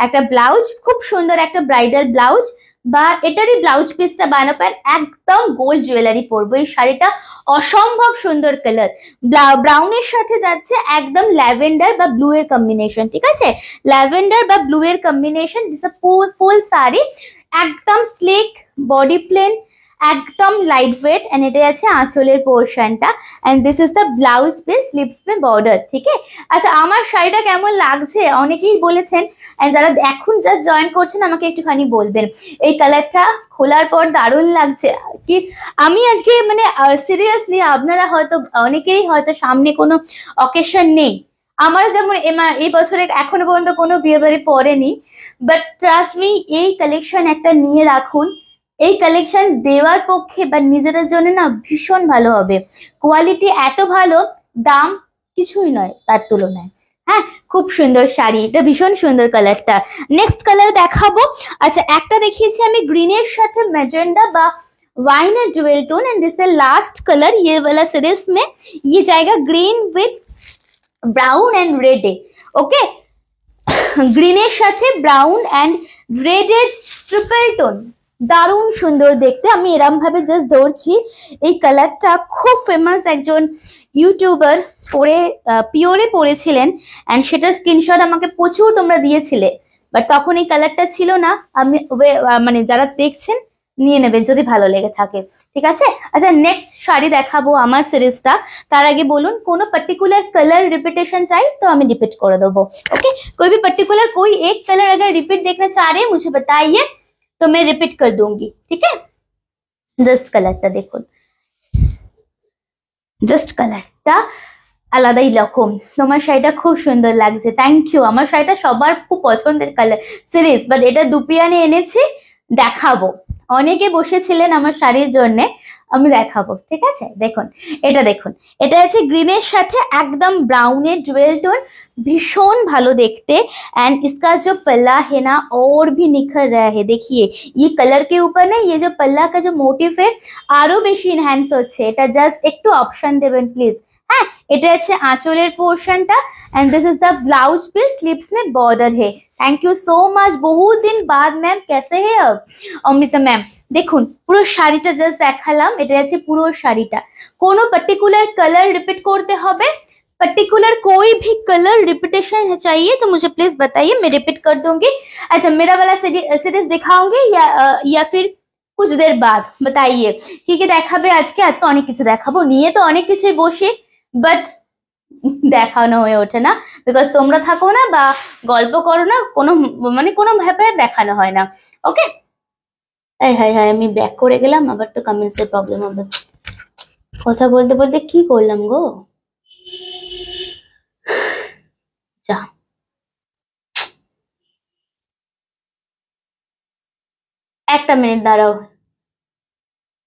একটা ব্লাউজ খুব সুন্দর, একটা ব্রাইডাল ব্লাউজ বা এটারই ব্লাউজ পিসটা বানাবো, একদম গোল্ড জুয়েলারি পরবো। এই শাড়িটা অসম্ভব সুন্দর কালার, ব্রাউনের সাথে যাচ্ছে একদম ল্যাভেন্ডার বা ব্লু এর কম্বিনেশন, ঠিক আছে, ল্যাভেন্ডার বা ব্লু এর combination, this a full sari, একদম স্লিক, বডি প্লেন, একদম লাইট ওয়েট, এন্ড এটা আছে আঁচলের পোর্শনটা, and this is the blouse piece, sleeves মে বর্ডার, ঠিক আছে। আচ্ছা আমার শাড়িটা কেমন লাগছে অনেকেই বলেছেন, এন্ড যারা এখন জাস্ট জয়েন করছেন আমাকে একটুখানি বলবেন, এই কালারটা খোলার পর দারুণ লাগছে কি। আমি আজকে মানে সিরিয়াসলি, আপনারা হয়তো অনেকেই হয়তো সামনে কোনো অকেশন নেই, আমার যেমন এই বছরে এখনো পর্যন্ত কোনো বিয়ে বাড়ি পড়েনি, বাট ট্রাস্ট মি এই কালেকশন একটা নিয়ে রাখুন, এই কালেকশন দেওয়ার পক্ষে বা নিজেদের জন্য না ভীষণ ভালো হবে, কোয়ালিটি এত ভালো, দাম কিছুই নয় তার তুলনায়। হ্যাঁ খুব সুন্দর শাড়ি, এটা ভীষণ সুন্দর কালারটা। নেক্সট কালার দেখাবো। আচ্ছা একটা দেখিয়েছি আমি গ্রিনের সাথে ম্যাজেন্ডা বা wine and jewel tone, and this है लास्ट कलर ये वाला सीरीज में, ये जाएगा green with brown and red, okay, গ্রিনের সাথে ব্রাউন এন্ড রেডের ট্রিপল টোন, দারুণ সুন্দর দেখতে। আমি এরম ভাবে জাস্ট ধরছি, এই কালারটা খুব ফেমাস একজন ইউটিউবার পরে পিওরে পরেছিলেন, এন্ড সেটার স্ক্রিনশট আমাকে প্রচুর তোমরা দিয়েছিলে, বাট তখন এই কালারটা ছিল না। আমি মানে যারা দেখছেন নিয়ে নেবেন যদি ভালো লেগে থাকে, ঠিক আছে। আচ্ছা নেক্সট শাড়ি দেখাবো আমার সিরিজটা, তার আগে বলুন কোনো पर्टिकुलर कलर रिपीटेशन चाहिए तो हमें रिपीट कर देबो, ओके, कोई भी पर्टिकुलर कोई एक कलर अगर रिपीट देखना चाह रहे हैं मुझे बताइए तो मैं रिपीट कर दूंगी, ठीक है। जस्ट कलरটা দেখুন, জাস্ট কালারটা আলাদাই রকম, তোমার শাড়িটা খুব সুন্দর লাগছে, থ্যাংক ইউ। আমার শাড়িটা সবার খুব পছন্দের কালার সিরিজ, বাট এটা দুপিয়ানে এনেছি, দেখাবো, অনেকে বসেছিলেন আমার শাড়ির জন্য, আমি দেখাবো, ঠিক আছে। দেখুন এটা দেখুন, এটা আছে গ্রিনের সাথে একদম ब्राउनेर ज्वेल टोन, भीषण ভালো দেখতে, एंड इसका जो पल्ला है ना और भी निखर रहा है, देखिए ये कलर के ऊपर ना ये जो पल्ला का जो मोटिव है আরো বেশি এনহ্যান্স হচ্ছে, এটা জাস্ট একটু অপশন দেবেন প্লিজ। হ্যাঁ এটা আছে আঁচলের পোর্শনটা, and this is the blouse piece, sleeves में बॉर्डर है। थैंक यू सो मच, बहुत दिन बाद मैम कैसे है अब অমৃতা ম্যাম। দেখুন পুরো শাড়িটা জাস্ট দেখালাম, এটা আছে পুরো শাড়িটা, কোনো পার্টিকুলার কালার রিপিট করতে হবে, पर्टिकुलर कोई भी कलर रिपीटेशन चाहिए तो मुझे प्लीज बताइए, मैं रिपीट कर दूंगी। अच्छा मेरा वाला सीरीज दिखाऊंगी या फिर कुछ देर बाद बताइए, ठीक है। দেখাবে আজকে অনেক কিছু দেখাবো, নিয়ে তো অনেক কিছুই বসি, বাট দেখানো হয়ে ওঠে না, বিকজ তোমরা থাকো না বা গল্প করো না, কোনো মানে কোনো ব্যাপারে দেখানো হয় না, ওকে। এই হাই হাই আমি ব্যাক করে গেলাম, আবার তো কমেন্টস এর প্রবলেম হবে, কথা বলতে বলতে কি করলাম গো, যা একটা মিনিট দাঁড়াও,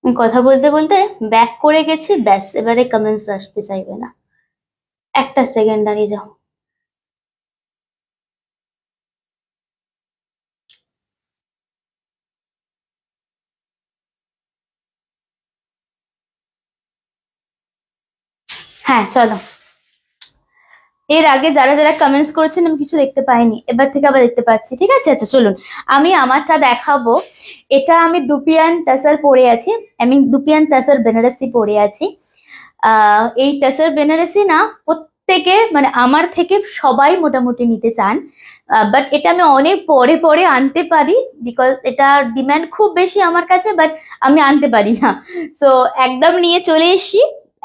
আমি কথা বলতে বলতে ব্যাক করে গেছি, ব্যাস এবারে কমেন্টস আসতে চাইবে না, একটা সেকেন্ড দাঁড়িয়ে যাও। হ্যাঁ চলো, এর আগে যারা যারা কমেন্টস করেছেন আমি কিছু দেখতে পাইনি, এবার থেকে আবার দেখতে পাচ্ছি, ঠিক আছে। আচ্ছা চলুন আমি আমারটা দেখাবো, এটা আমি দুপিয়ান টাসার পরে আছি, আমি দুপিয়ান টাসার বেনারসি পরে আছি। এই টাসার বেনারসি না প্রত্যেকে মানে আমার থেকে সবাই মোটামুটি নিতে চান, বাট এটা আমি অনেক পরে পরে আনতে পারি, বিকজ এটা ডিমান্ড খুব বেশি আমার কাছে, বাট আমি আনতে পারি না, সো একদম নিয়ে চলে এসছি,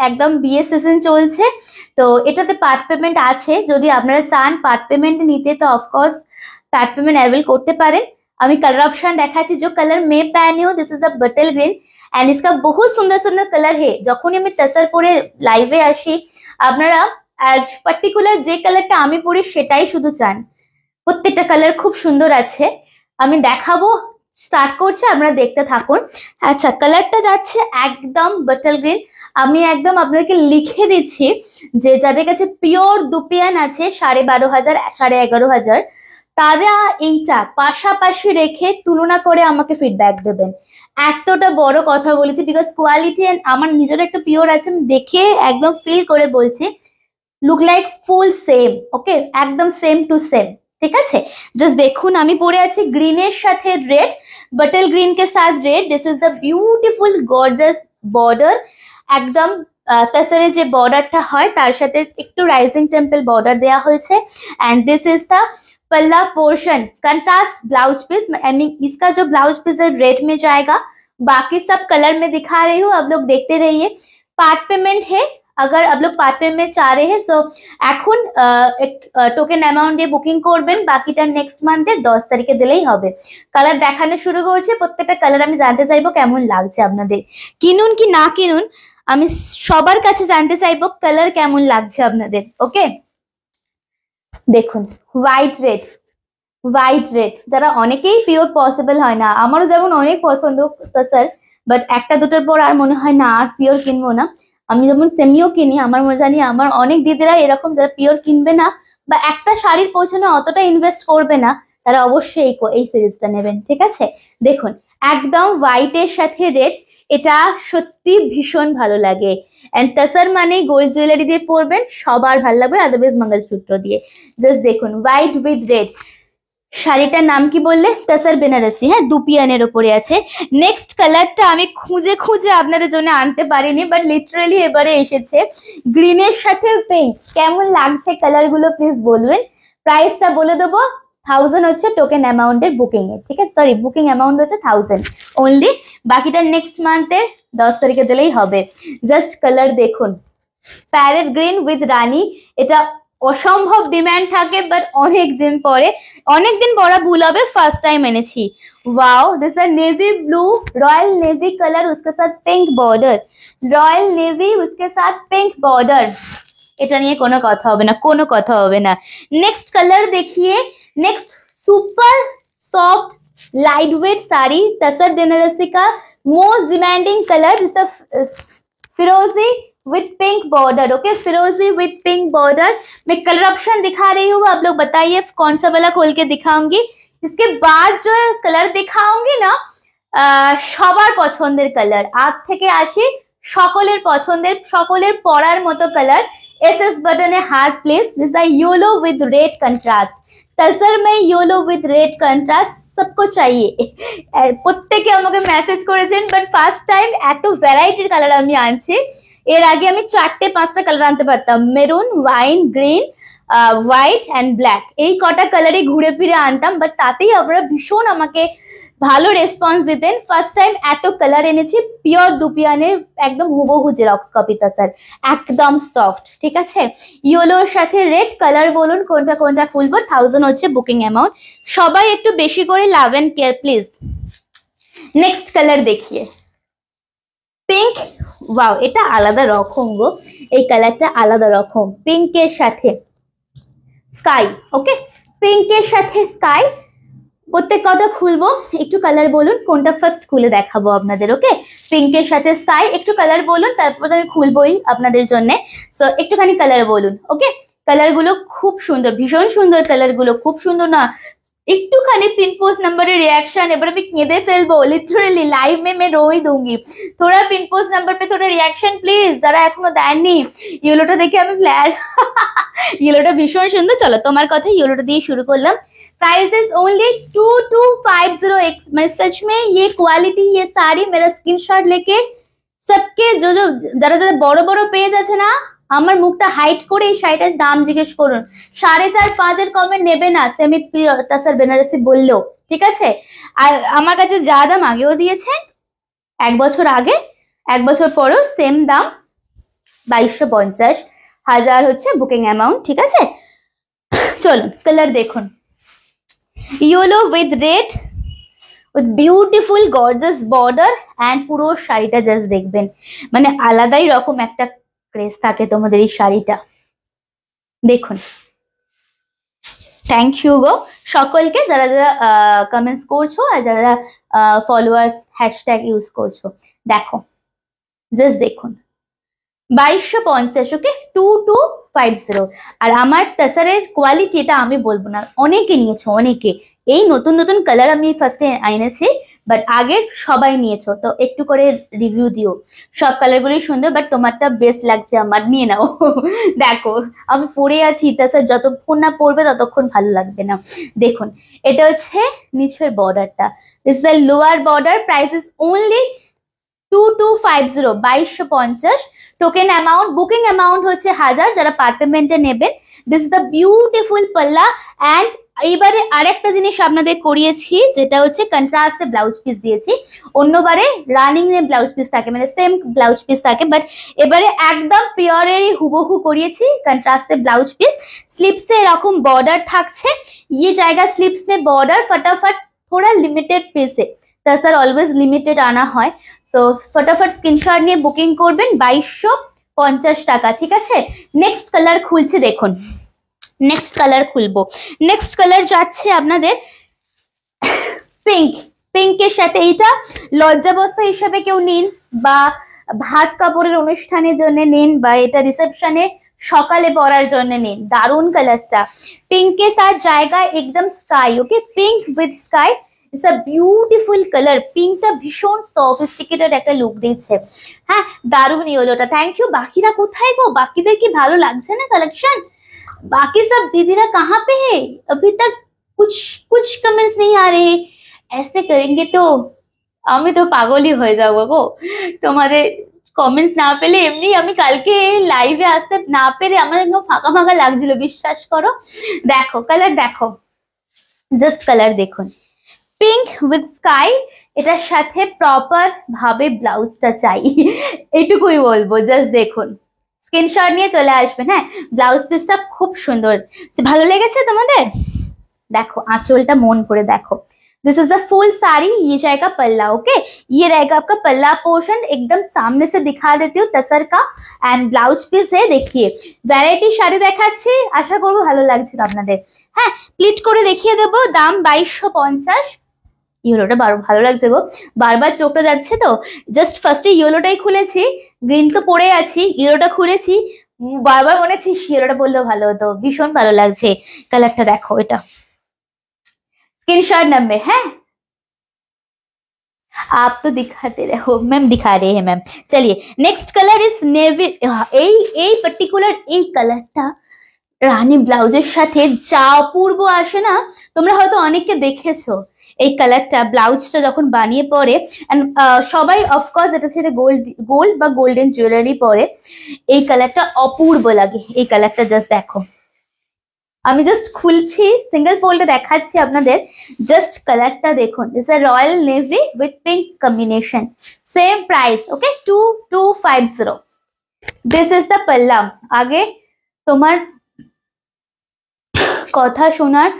একদম বিয়ে সিজন চলছে, তো এটাতে পার্ট পেমেন্ট আছে, যদি আপনারা চান পার্ট পেমেন্ট নিতে তো অফকোর্স पार्ट पेमेंट अवेल करते पारें। আমি कलर ऑप्शन দেখাচ্ছি, जो कलर मैं पहनी हूँ दिस इज द बटल ग्रीन, एंड इसका बहुत सुंदर सुंदर कलर है। যখনই আমি টাসার পরে লাইভে আসি আপনারা পার্টিকুলার যে কালারটা আমি পরি সেটাই শুধু চান, প্রত্যেকটা কালার খুব সুন্দর আছে, আমি দেখাবো স্টার্ট করছে, আপনারা দেখতে থাকুন। আচ্ছা, কালারটা যাচ্ছে একদম বটল গ্রিন। আমি একদম আপনাদেরকে লিখে দিচ্ছি যে যাদের কাছে পিওর দুপিয়ান আছে 12,500 11,500, তারা এইটা পাশাপাশি রেখে তুলনা করে আমাকে ফিডব্যাক দেবেন। এতটা বড় কথা বলেছি বিকজ কোয়ালিটি এন্ড আমার নিজের একটা পিওর আছে, আমি দেখে একদম ফিল করে বলছি লুক লাইক ফুল সেম। ওকে, একদম সেম টু সেম। ঠিক আছে, জাস্ট দেখুন আমি পরে আছি গ্রিনের সাথে রেড, बटल ग्रीन के साथ red. This is the beautiful gorgeous border. একদম তাছাড়া যে বর্ডারটা হয় তার সাথে একটু রাইজিং টেম্পল বর্ডার দেয়া হয়েছে। एंड दिस इज द पल्ला portion, contrast blouse piece. I mean इसका जो ब्लाउज पीस है रेड में जाएगा, बाकी सब कलर में दिखा रही हूँ, आप लोग देखते रहिए। पार्ट पेमेंट है, अगर आप लोग पार्ट पेमेंट चाह रहे हैं सो এখন এক টোকেন অ্যামাউন্ট দিয়ে বুকিং করবেন, বাকিটা নেক্সট মান্থের 10 তারিখে দিলেই হবে। কালার দেখানো শুরু করছে, প্রত্যেকটা কালার আমি জানতে চাইবো কেমন লাগছে আপনাদের, কিনুন কি না কিনুন আমি সবার কাছে জানতে চাইবো কালার কেমন লাগছে আপনাদের। ওকে, দেখুন হোয়াইট রেড, হোয়াইট রেড যারা অনেকেই পিওর পসিবল হয় না, আমারও যেমন অনেক পছন্দ স্যার, বাট একটা দুটোর পর আর মনে হয় না আর পিওর কিনবো না। আমি যেমন সেমিও কিনি, আমার জানি আমার অনেক দিদিরা এরকম যারা পিওর কিনবে না বা একটা শাড়ির পেছনে অতটা ইনভেস্ট করবে না, তারা অবশ্যই এই সিরিজটা নেবেন। ঠিক আছে, দেখুন একদম হোয়াইটের সাথে রেড, এটা সত্যি ভীষণ ভালো লাগে। এন্ড তাসার মানে গোল্ড জুয়েলারি দিয়ে পরবেন সবার ভালো লাগবে, আদারওয়াইজ মঙ্গলসূত্র দিয়ে। জাস্ট দেখুন হোয়াইট উইথ রেড, শাড়িটার নাম কি বললে? তাসার বেনারসি। হ্যাঁ, দুপিয়ানের উপরে আছে। নেক্সট কালারটা আমি খুঁজে খুঁজে আপনাদের জন্য আনতে পারিনি, বাট লিটারালি এবারে এসেছে গ্রিনের সাথে পিঙ্ক। কেমন লাগছে কালার গুলো প্লিজ বলবেন। প্রাইসটা বলে দেবো, 1000 হচ্ছে টোকেন অ্যামাউন্টের বুকিং এর। ঠিক আছে, সরি বুকিং অ্যামাউন্ট হচ্ছে 1000 অনলি, বাকিটা নেক্সট মান্থের 10 তারিখে দিলেই হবে। জাস্ট কালার দেখুন, প্যারেট গ্রিন উইথ রানী, এটা অসম্ভব ডিমান্ড থাকে বাট অনেকদিন পরে, অনেকদিন পরে ভুল হবে, ফার্স্ট টাইম এনেছি। वाओ, दिस है navy blue, royal navy colour, उसके साथ पिंक बॉर्डर, रॉयल नेवी उसके साथ पिंक बॉर्डर। এটা নিয়ে কোনো কথা হবে না, কোনো কথা হবে না। নেক্সট কালার দেখিए, next super soft light weight sari, tussar Banarasi का मोस्ट डिमांडिंग कलर, फिरोजी विथ पिंक बॉर्डर। ओके, फिरोजी विथ पिंक बॉर्डर। मैं कलर ऑप्शन दिखा रही हूँ, आप लोग बताइए कौन सा वाला खोल के दिखाऊंगी। इसके बाद जो कलर दिखाऊंगी ना সবার পছন্দের কালার, আগ থেকে আসি সকলের পছন্দের, সকলের পরার মতো colour. SS button heart please. This the yellow with red contrast, tussar में येलो विद रेड कंट्रास्ट सबको चाहिए। প্রত্যেকে আমাকে মেসেজ করেছেন, বাট ফার্স্ট টাইম এত ভ্যারাইটির কালার আমি আনছি। এর আগে আমি 4টে 5টা কালার আনতে পারতাম, maroon, wine, green, white and black, এই কটা কালারই ঘুরে ফিরে আনতাম, বাট তাতেই আপনারা ভীষণ আমাকে ভালো রেসপন্স দিতেন। ফার্স্ট টাইম এত কালার এনেছি, পিওর দুপিয়ানের একদম হুবহু জেরক্স কপি তাসার, একদম সফট। ঠিক আছে, ইয়েলোর সাথে রেড কালার বলুন কোনটা কোনটা খুলবো। 1000 হচ্ছে বুকিং অ্যামাউন্ট, সবাই একটু বেশি করে love and care please. Next colour দেখিয়ে, পিঙ্ক। ওয়াও, এটা আলাদা রকম গো, এই কালারটা আলাদা রকম, পিঙ্কের সাথে স্কাই। ওকে, পিঙ্কের সাথে স্কাই, প্রত্যেক কটা খুলবো, একটু কালার বলুন কোনটা ফার্স্ট খুলে দেখাবো আপনাদের। ওকে, পিঙ্কের সাথে স্কাই, একটু কালার বলুন, তারপর আমি খুলবোই আপনাদের জন্য। সো একটুখানি কালার বলুন। ওকে, কালার গুলো খুব সুন্দর, ভীষণ সুন্দর কালার গুলো, খুব সুন্দর না? একটুখানি पिन पोस्ट नंबर रिएक्शन, এবার আমি কেঁদে ফেলবো লিটারালি, লাইভ में मैं रो ही दूंगी। थोड़ा पिन पोस्ट नंबर पे थोड़ा रिएक्शन प्लीज, যারা এখনো দেননি। ইয়েলোটা দেখে আমি ফ্ল্যাট, ইয়েলোটা ভীষণ সুন্দর। চলো তোমার কথা, ইয়েলোটা দিয়ে শুরু করলাম। Price is only 2250। मैं सच में ये क्वालिटी, ये साड़ी मेरा स्क्रीनशॉट लेके सबके जो जो যারা যারা বড় বড় পেজ আছে না, আমার মুখটা হাইট করে এই শাড়িটার দাম জিজ্ঞেস করুন, 4.5-5 এর কমে নেবে না সেমিত তাসার বেনারসি বললেও। ঠিক আছে, আর আমার কাছে যা দাম আগেও দিয়েছেন, 1 বছর আগে, 1 বছর পরেও সেম দাম 2250, 1000 হচ্ছে বুকিং অ্যামাউন্ট। ঠিক আছে, চলুন কালার দেখুন। Yellow with red with beautiful gorgeous border and পুরো শাড়িটা জাস্ট দেখবেন, মানে আলাদাই রকম একটা ক্রেজ থাকে তোমাদের এই শাড়িটা। দেখুন থ্যাংক ইউ গো সকলকে, যারা যারা কমেন্টস করছো আর যারা ফলোয়ার্স হ্যাশট্যাগ ইউজ করছো। দেখো জাস্ট দেখুন 2250, ওকে 2250। আর আমার টাসারের কোয়ালিটি এটা আমি বলবো না, অনেকে নিয়েছো, অনেকে। এই নতুন নতুন কালার আমি ফার্স্টে এনেছি, বাট আগের সবাই নিয়েছো, তো একটু করে রিভিউ দিও। সব কালারগুলোই সুন্দর, বাট তোমারটা বেস্ট লাগছে আমার, নিয়ে নাও। দেখো আমি পরে আছি, টাসার যতক্ষণ না পরবে ততক্ষণ ভালো লাগবে না। দেখুন এটা হচ্ছে নিচের বর্ডারটা, this is the lower border, price is only 2250, 2250। Token amount, booking amount হচ্ছে 1000, যারা পার পেমেন্টে নেবেন। দিস ইজ দ্য বিউটিফুল পাল্লা। অ্যান্ড এইবারে আরেকটা জিনিস আপনাদের করিয়েছি, যেটা হচ্ছে কন্ট্রাস্টে ব্লাউজ পিস দিয়েছি। অন্যবারে রানিং এ ব্লাউজ পিস থাকে, মানে সেম ব্লাউজ পিস থাকে, বাট এবারে একদম পিওরেরই হুবহু করিয়েছি কন্ট্রাস্টে ব্লাউজ পিস। স্লিপসে এরকম বর্ডার থাকছে, ये जाएगा स्लीव्स में बॉर्डर, फटाफट थोड़ा लिमिटेड पीस है, টাসার অলওয়েজ লিমিটেড আনা হয়। তো ফটাফট স্ক্রিনশট নিয়ে বুকিং করবেন, 2250 টাকা, ঠিক আছে। নেক্সট কালার খুলছে, দেখুন নেক্সট কালার খুলবো। নেক্সট কালার যাচ্ছে আপনাদের পিঙ্ক। পিঙ্কের সাথে এইটা লজ্জাবস্তা হিসাবে কেউ নিন, বা ভাত কাপড়ের অনুষ্ঠানের জন্য নিন, বা এটা রিসেপশনে সকালে পরার জন্য নিন। দারুন কালারটা, পিঙ্কের সাথে জায়গা একদম sky, okay pink with sky, it's a beautiful colour. পিঙ্কটা ভীষণ সফিস্টিকেটেড একটা লুক দিচ্ছে, হ্যাঁ দারুন ইয়েলোটা। Thank you. বাকিরা কোথায় গো? বাকিদের কি ভালো লাগছে না কালেকশন? बाकी सब दीदीरा कहाँ पे है? अभी तक कुछ कुछ कमेंट्स नहीं आ रहे। ऐसे करेंगे तो আমি তো পাগলই হয়ে যাবো গো, তোমাদের কমেন্টস না পেলে। এমনি আমি কালকে লাইভে আসতে না পেরে আমার একদম ফাঁকা ফাঁকা লাগছিল, বিশ্বাস করো। দেখো কালার, দেখো জাস্ট কালার দেখুন, পিঙ্ক উইথ স্কাই। এটার সাথে প্রপার ভাবে ব্লাউজটা চাই, এটুকুই বলবো। জাস্ট দেখুন, স্ক্রিনশট নিয়ে চলে আসবেন। হ্যাঁ ব্লাউজ পিসটা খুব সুন্দর, ভালো লেগেছে তোমাদের? देखो आंचलटा मन करे देखो, this is the full sari, ये जाएगा पल्ला, ओके ये रहेगा आपका पल्ला पोर्शन। एकदम सामने से दिखा देती हूँ तसर का, एंड ब्लाउज पीस है। देखिए ভ্যারাইটি শাড়ি দেখাচ্ছি, আশা করবো ভালো লাগছে আপনাদের। হ্যাঁ প্লিট করে দেখিয়ে দেবো, দাম 2250। ইয়েলোটা ভালো লাগছে গো, বারবার চোখটা যাচ্ছে তো। জাস্ট ফার্স্টে ইয়েলোটাই খুলেছি, গ্রিন তো পরে আছি, ইয়েলোটা খুলেছি, বারবার মনে হচ্ছে ইয়েলোটা বললেও ভালো হতো, ভীষণ ভালো লাগছে কালারটা। দেখো এটা स्क्रीनशॉट नंबर है, आप तो दिखाते रहो मैम, दिखा रहे हैं मैम। चलिए नेक्स्ट कलर इज नेवी। এই পার্টিকুলার এই কালারটা রানী ব্লাউজের সাথে যা অপূর্ব আসে না, তোমরা হয়তো অনেকে দেখেছো এই কালারটা ব্লাউজটা যখন বানিয়ে পরে। সবাই অফকোর্স এটা ছেড়ে গোল্ড বা গোল্ডেন জুয়েলারি পরে, এই কালারটা অপূর্ব লাগে। এই কালারটা জাস্ট দেখো, আমি জাস্ট খুলছি, সিঙ্গেল ফোল্ডে দেখাচ্ছি আপনাদের, জাস্ট কালারটা দেখুন। It's a royal navy with pink combination, same price, okay 2250। This is the পাল্লা। আগে তোমার কথা শোনার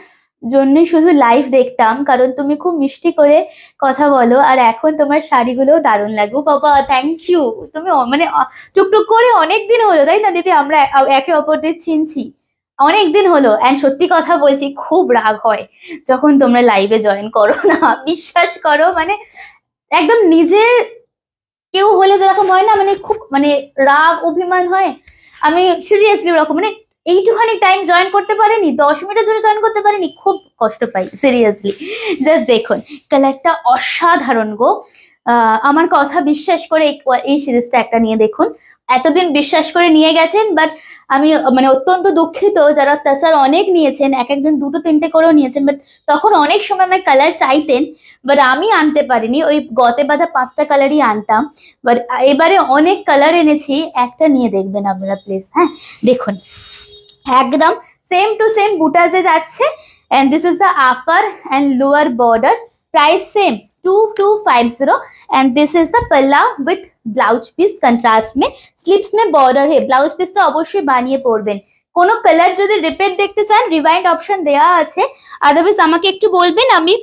জন্য শুধু লাইভ দেখতাম, কারণ তুমি খুব মিষ্টি করে কথা বলো, আর এখন তোমার শাড়িগুলোও দারুণ লাগবে। বাবা থ্যাংক ইউ, তুমি মানে টুকটুক করে অনেকদিন হলো তাই না দিদি আমরা একে অপরদের চিনছি, অনেকদিন হলো। এন্ড সত্যি কথা বলছি, খুব রাগ হয় যখন তোমরা লাইভে জয়েন করো না, বিশ্বাস করো। মানে একদম নিজের কেউ হলে যেরকম হয় না, মানে খুব মানে রাগ অভিমান হয়। আমি সিরিয়াসলি ওরকম, মানে এইটুখানি টাইম জয়েন করতে পারিনি, 10 মিনিটের জন্য জয়েন করতে পারিনি, খুব কষ্ট পাই সিরিয়াসলি। জাস্ট দেখুন কালারটা অসাধারণ গো। আমার কথা বিশ্বাস করে এই সিরিজটা একটা নিয়ে দেখুন। এতদিন বিশ্বাস করে নিয়ে গেছেন, বাট আমি মানে অত্যন্ত দুঃখিত যারা তাসার অনেক নিয়েছেন, এক একজন দুটো তিনটে করেও নিয়েছেন, বাট তখন অনেক সময় আমার কালার চাইতেন, বাট আমি আনতে পারিনি, ওই গতে বাঁধা 5টা কালারই আনতাম। বাট এবারে অনেক কালার এনেছি, একটা নিয়ে দেখবেন আপনারা প্লিজ। হ্যাঁ দেখুন একদম সেম টু সেম বুটাজে যাচ্ছে, and this is the upper and lower border, price same 2250। And this is the पल्ला विथ ब्लाउज पीस कंट्रास्ट में, स्लीव्स में बॉर्डर है। ब्लाउज পিসটা অবশ্যই বানিয়ে পরবেন। কোনো কালার যদি রিপিট দেখতে চান রিওয়াইন্ড অপশন দেওয়া আছে, আদারওয়াইজ আমাকে একটু বলবেন, আমি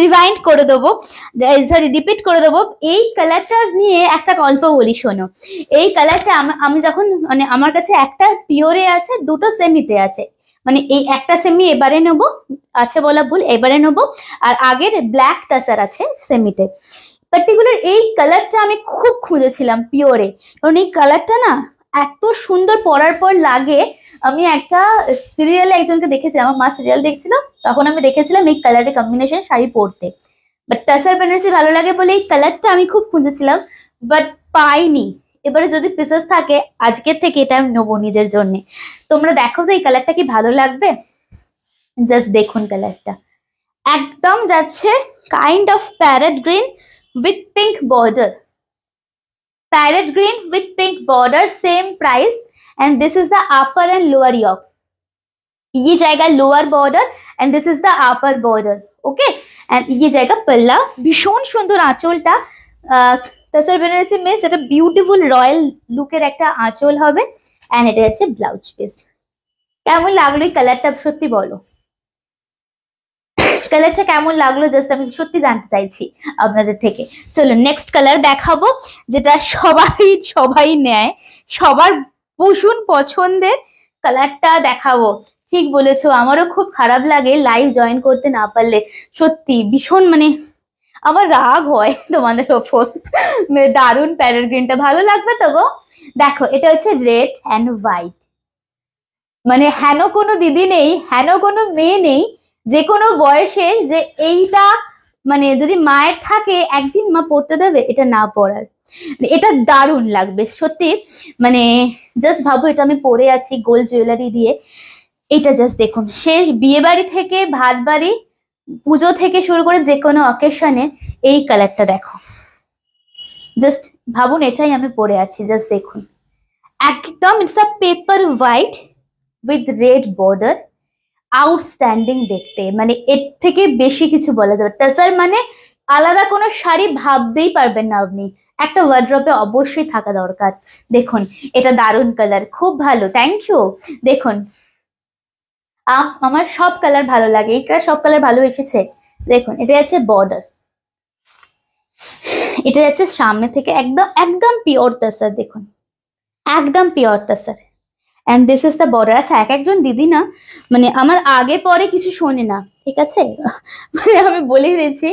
রিওয়াইন্ড করে দেবো, সরি রিপিট করে দেবো। এই কালারটা নিয়ে একটা গল্প বলি শোনো। এই কালারটা আমি যখন মানে আমার কাছে একটা পিওরে আছে, দুটো সেমিতে আছে, মানে এই একটা সেমি এবারে নেব, আছে বলা ভুল, এবারে নেব। আর আগের ব্ল্যাক টাসার আছে সেমিতে। পার্টিকুলার এই কালারটা আমি খুব খুঁজেছিলাম পিওরে, কারণ এই কালারটা না এত সুন্দর পরার পর লাগে। আমি একটা সিরিয়ালে একজনকে দেখেছিলাম, আমার মা সিরিয়াল দেখছিল, তখন আমি দেখেছিলাম এই কালারের কম্বিনেশন শাড়ি পরতে। বাট টাসার বেনারসি ভালো লাগে বলে এই কালারটা আমি খুব খুঁজেছিলাম, বাট পাইনি। এবারে যদি পিসেস থাকে আজকের থেকে এটা আমি নেবো নিজের জন্য। তোমরা দেখো তো এই কালারটা কি ভালো লাগবে, জাস্ট দেখুন কালারটা একদম যাচ্ছে kind of parrot green with pink border. Parrot green with pink border, same price, and this is the upper and lower yoke. ये जाएगा lower border and this is the upper border, okay? And ये जाएगा पल्ला, भीषण सुंदर आंचलটা তাসার বেনারসি में সেটা beautiful royal লুকের একটা আঁচল হবে, and এটা হচ্ছে ব্লাউজ পিস। কেমন লাগলো এই কালারটা সত্যি বলো, কালারটা কেমন লাগলো জাস্ট আমি সত্যি জানতে চাইছি আপনাদের থেকে। চলো নেক্সট কালার দেখাবো, যেটা সবাই নেয়, সবার ভীষণ পছন্দের কালারটা দেখাবো। ঠিক বলেছো, আমারও খুব খারাপ লাগে লাইভ জয়েন করতে না পারলে, সত্যি ভীষণ মানে আমার রাগ হয় তোমাদের ওপর। দারুণ প্যারেট গ্রিনটা ভালো লাগবে তো গো। দেখো এটা হচ্ছে রেড অ্যান্ড হোয়াইট, মানে হেন কোনো দিদি নেই, হেন কোনো মেয়ে নেই যে কোনো বয়সে যে এইটা মানে যদি মায়ের থাকে একদিন মা পড়তে দেবে এটা না পড়ার। এটা দারুণ লাগবে সত্যি, মানে জাস্ট ভাবো এটা আমি পরে আছি গোল্ড জুয়েলারি দিয়ে। এটা জাস্ট দেখুন, সে বিয়ে বাড়ি থেকে ভাত বাড়ি পুজো থেকে শুরু করে যে কোনো অকেশনে এই কালারটা দেখো, জাস্ট ভাবুন এটাই আমি পরে আছি। জাস্ট দেখুন একদম it's a paper white with red border, outstanding দেখতে, মানে এর থেকে বেশি কিছু বলা যাবে। টাসার মানে আলাদা কোনো শাড়ি ভাবতেই পারবেন না আপনি, একটা ওয়ার্ড্রপে অবশ্যই থাকা দরকার। দেখুন এটা দারুণ কালার, খুব ভালো, থ্যাংক ইউ। দেখুন আমার সব কালার ভালো লাগে, এই কালার সব কালার ভালো এসেছে। দেখুন এটা আছে বর্ডার, এটা যাচ্ছে সামনে থেকে একদম একদম পিওর টাসার, দেখুন একদম pure tussar. And this is the border. আচ্ছা এক একজন দিদি না মানে আমার আগে পরে কিছু শোনে না, ঠিক আছে, মানে আমি বলে দিয়েছি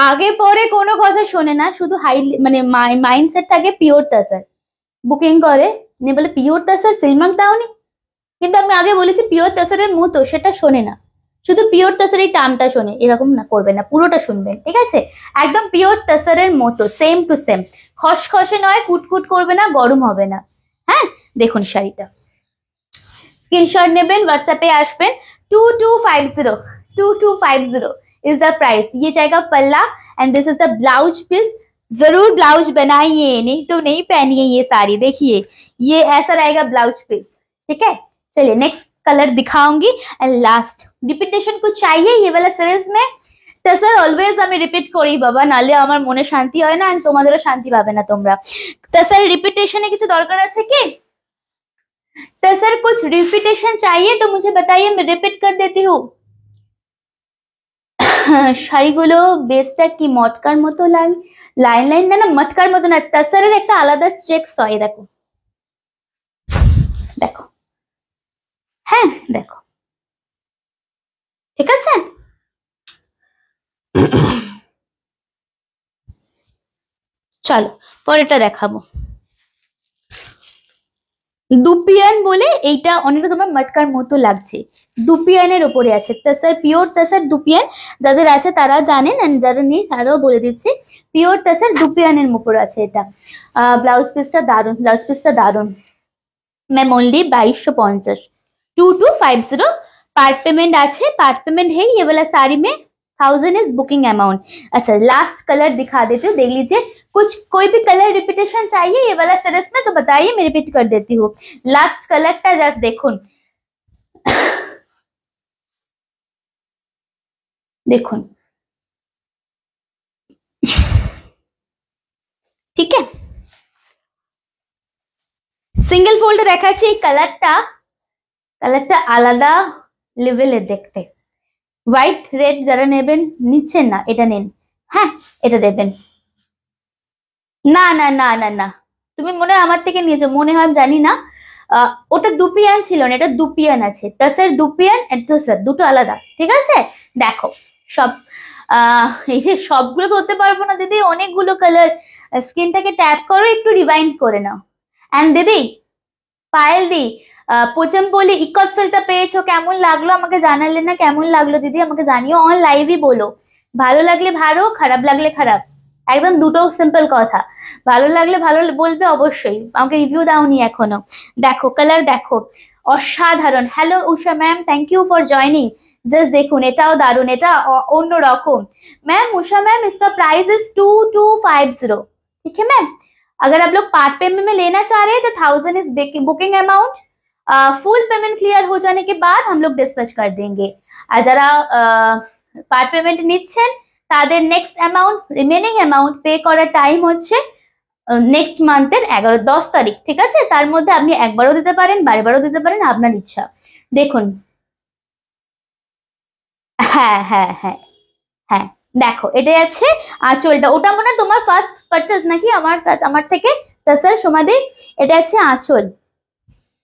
আগে পরে কোনো কথা শোনে না, শুধু হাই মানে মাইন্ডসেট থাকে পিওর টাসার, বুকিং করে নিয়ে বলে পিওর টাসার সিলমার্ক দাওনি, কিন্তু আমি আগে বলেছি পিওর টাসারের মতো, সেটা শোনে না, শুধু পিওর টাসার এই টার্মটা শোনে, এরকম না করবেন না, পুরোটা শুনবেন, ঠিক আছে? একদম পিওর টাসারের মতো সেম টু সেম, খসখসে নয়, কুটকুট করবে না, গরম হবে না। হ্যাঁ দেখুন শাড়িটা স্ক্রিনশট নেবেন, হোয়াটসঅ্যাপে আসবেন 2250 इज द प्राइस। ये जाएगा पल्ला and this is the blouse piece. जरूर ब्लाउज बनाइए, नहीं तो नहीं पहनिए ये साड़ी। देखिए ये ऐसा रहेगा ब्लाउज पीस, ठीक है। चलिए नेक्स्ट कलर दिखाऊंगी एंड लास्ट रिपीटेशन कुछ चाहिए ये वाला सीरीज में। টাসার অলওয়েজ আমি রিপিট করি বাবা, নালে আমার মনে শান্তি হয় না, আর তোমাদেরও শান্তি পাবে না তোমরা। টাসার রিপিটেশনে কিছু দরকার আছে কি? টাসার कुछ रिपीटेशन चाहिए तो मुझे बताइए, मैं रिपीट कर देती हूँ। শাড়িগুলো বেসটা কি মটকার মতো লাইন লাইন লাইন না, না মটকার মতো না, টাসারের একটা আলাদা চেকস হয়, দেখো দেখো, হ্যাঁ দেখো, ঠিক আছে। চলো পরেরটা দেখাবো। দুপিয়ান বলে এইটা অনেকটা তোমার মটকার মতো লাগছে, দুপিয়ানের উপরে আছে টাসার, পিওর টাসার দুপিয়ান যাদের আছে তারা জানেন, এন্ড যারা নেই তারাও বলে দিচ্ছি পিওর টাসার দুপিয়ানের উপর আছে এটা। ব্লাউজ পিসটা দারুন, ব্লাউজ পিসটা দারুন। ম্যাম ओनली 2250, 2250 पार्ट पेमेंट আছে, पार्ट पेमेंट है ये वाला साड़ी में, 1000 इज बुकिंग अमाउंट। अच्छा लास्ट कलर दिखा देती हूँ, देख लीजिए कुछ कोई भी कलर रिपीटेशन चाहिए ये वाला सीरीज में तो बताइए, मैं रिपीट कर देती हूँ। लास्ट कलरটা জাস্ট দেখুন, দেখুন ঠিক আছে। সিঙ্গেল ফোল্ডে দেখাচ্ছি, এই কালারটা কালারটা আলাদা লেভেলের দেখতে। হোয়াইট রেড যারা নেবেন নিচ্ছেন না, এটা নেন, হ্যাঁ এটা দেবেন। না না না না না, তুমি মনে হয় আমার থেকে নিয়েছো, মনে হয় জানি না, ওটা দুপিয়ান ছিল না, এটা দুপিয়ান আছে, তাসের দুপিয়ান এন্ড তাসের দুটো আলাদা, ঠিক আছে। দেখো সব এই যে সবগুলো ধরতে পারবো না দিদি, অনেকগুলো কালার। স্ক্রিনটাকে ট্যাপ করো, একটু রিভাইন্ড করে নাও। এন্ড দিদি, পায়েল দি, পোচমপল্লি ইকত সেলটা পেয়েছো, কেমন লাগলো আমাকে জানালে না, কেমন লাগলো দিদি আমাকে জানিও, অন লাইভই বলো। ভালো লাগলে ভালো, খারাপ লাগলে খারাপ, একদম দুটো সিম্পল কথা। ভালো লাগলে ভালো বলবে অবশ্যই, আমাকে রিভিউ দাওনি এখনো। দেখো কালার দেখো, অসাধারণ। Hello Usha ma'am, thank you for joining. Just দেখুন, এটাও দারুণ, এটা অন্য রকম। मैम उषा मैम, इसका प्राइस इज 2250, ठीक है मैम। अगर आप लोग पार्ट पेमेंट में लेना चाह रहे हैं तो 1000 is booking amount. Full payment clear हो जाने के बाद हम लोग डिस्पैच कर देंगे। আর যারা পার্ট পেমেন্ট নিচ্ছেন তাদের next amount, remaining amount pay করার টাইম হচ্ছে নেক্সট মান্থের 10 তারিখ, ঠিক আছে। তার মধ্যে আপনি একবারও দিতে পারেন, বারবারও দিতে পারেন, আপনার ইচ্ছা। দেখুন, হ্যাঁ হ্যাঁ হ্যাঁ হ্যাঁ, দেখো এটাই আছে আঁচলটা। ওটা মনে হয় তোমার ফার্স্ট পারচেজ নাকি আমার থেকে, তা স্যার সমাধি। এটা আছে আঁচল,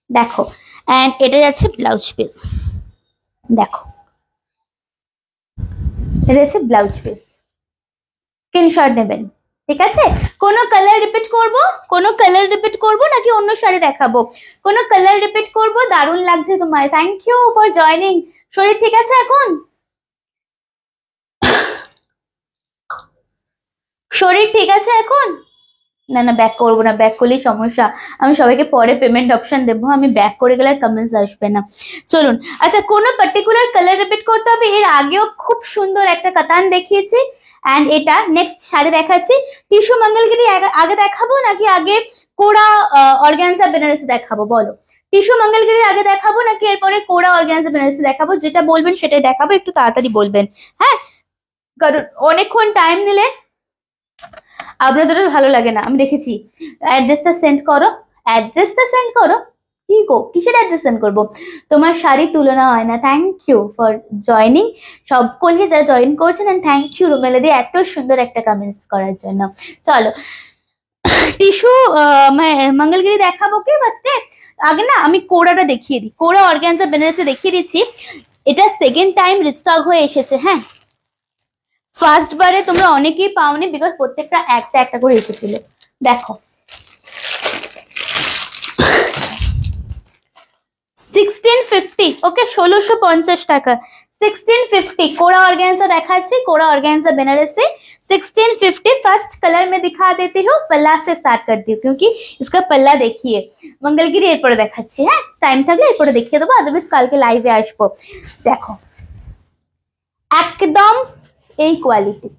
দেখো। এন্ড এটা যাচ্ছে ব্লাউজ পিস, দেখো এটা হচ্ছে ব্লাউজ পিস। স্ক্রিনশট নেবেন, ঠিক আছে। কোনো কালার রিপিট করব, কোনো কালার রিপিট করব নাকি অন্য শাড়ি দেখাবো? কোনো কালার রিপিট করব। দারুণ লাগছে তোমায়, থ্যাংক ইউ ফর জয়নিং। শরীর ঠিক আছে এখন? শরীর ঠিক আছে এখন? না না, ব্যাক করবো না, ব্যাক করলেই সমস্যা। আমি সবাইকে পরে পেমেন্ট অপশন দেবো, আমি ব্যাক করে গেলে আর কমেন্টস আসবে না। চলুন, আচ্ছা কোনো পার্টিকুলার কালার রিপিট করতে হবে? এর আগেও খুব সুন্দর একটা কাতান দেখিয়েছি, এন্ড এটা নেক্সট শাড়ি দেখাচ্ছি। টিস্যু মঙ্গলগিরি আগে দেখাবো নাকি আগে কোড়া অর্গানজা বেনারসি দেখাবো বলো? টিস্যু মঙ্গলগিরি আগে দেখাবো নাকি এরপরে কোড়া অর্গানজা বেনারসি দেখাবো? যেটা বলবেন সেটাই দেখাবো, একটু তাড়াতাড়ি বলবেন, হ্যাঁ, কারণ অনেকক্ষণ টাইম নিলে আপনাদেরও ভালো লাগে না, আমি দেখেছি। অ্যাড্রেসটা সেন্ড করো, অ্যাড্রেসটা সেন্ড করো। কি গো, কিসের অ্যাড্রেস সেন্ড করবো? তোমার শাড়ি তুলনা হয় না। থ্যাংক ইউ ফর জয়নিং, সকলকে যারা জয়েন করছেন, এন্ড থ্যাংক ইউ রুমেলাদি এত সুন্দর একটা কমেন্টস করার জন্য। চলো টিস্যু মঙ্গলগিরি দেখাবো কি ফার্স্টে? আগে না আমি কোড়াটা দেখিয়ে দিই, কোড়া অর্গানজা বেনারসি দেখিয়ে দিচ্ছি। এটা সেকেন্ড টাইম রিস্টক হয়ে এসেছে, হ্যাঁ। ফার্স্ট বারে তোমরা অনেকেই পাওনি, বিকজ প্রত্যেকটা একটা একটা করে এসেছিল। দেখো 1650, ওকে 1650 টাকা। 1650 कोड़ा ऑर्गेन्जा देखाচ্ছি, कोड़ा ऑर्गेन्जा बनारसी 1650। फर्स्ट कलर में दिखा देती हूँ, पल्ला से स्टार्ट करती हूँ क्योंकि इसका पल्ला देखिए। मंगलगिरी এরপরে দেখাচ্ছি, হ্যাঁ, টাইম থাকলে এরপরে দেখিয়ে দেবো, আদারওয়াইজ কালকে লাইভে আসবো। দেখো একদম এই কোয়ালিটি,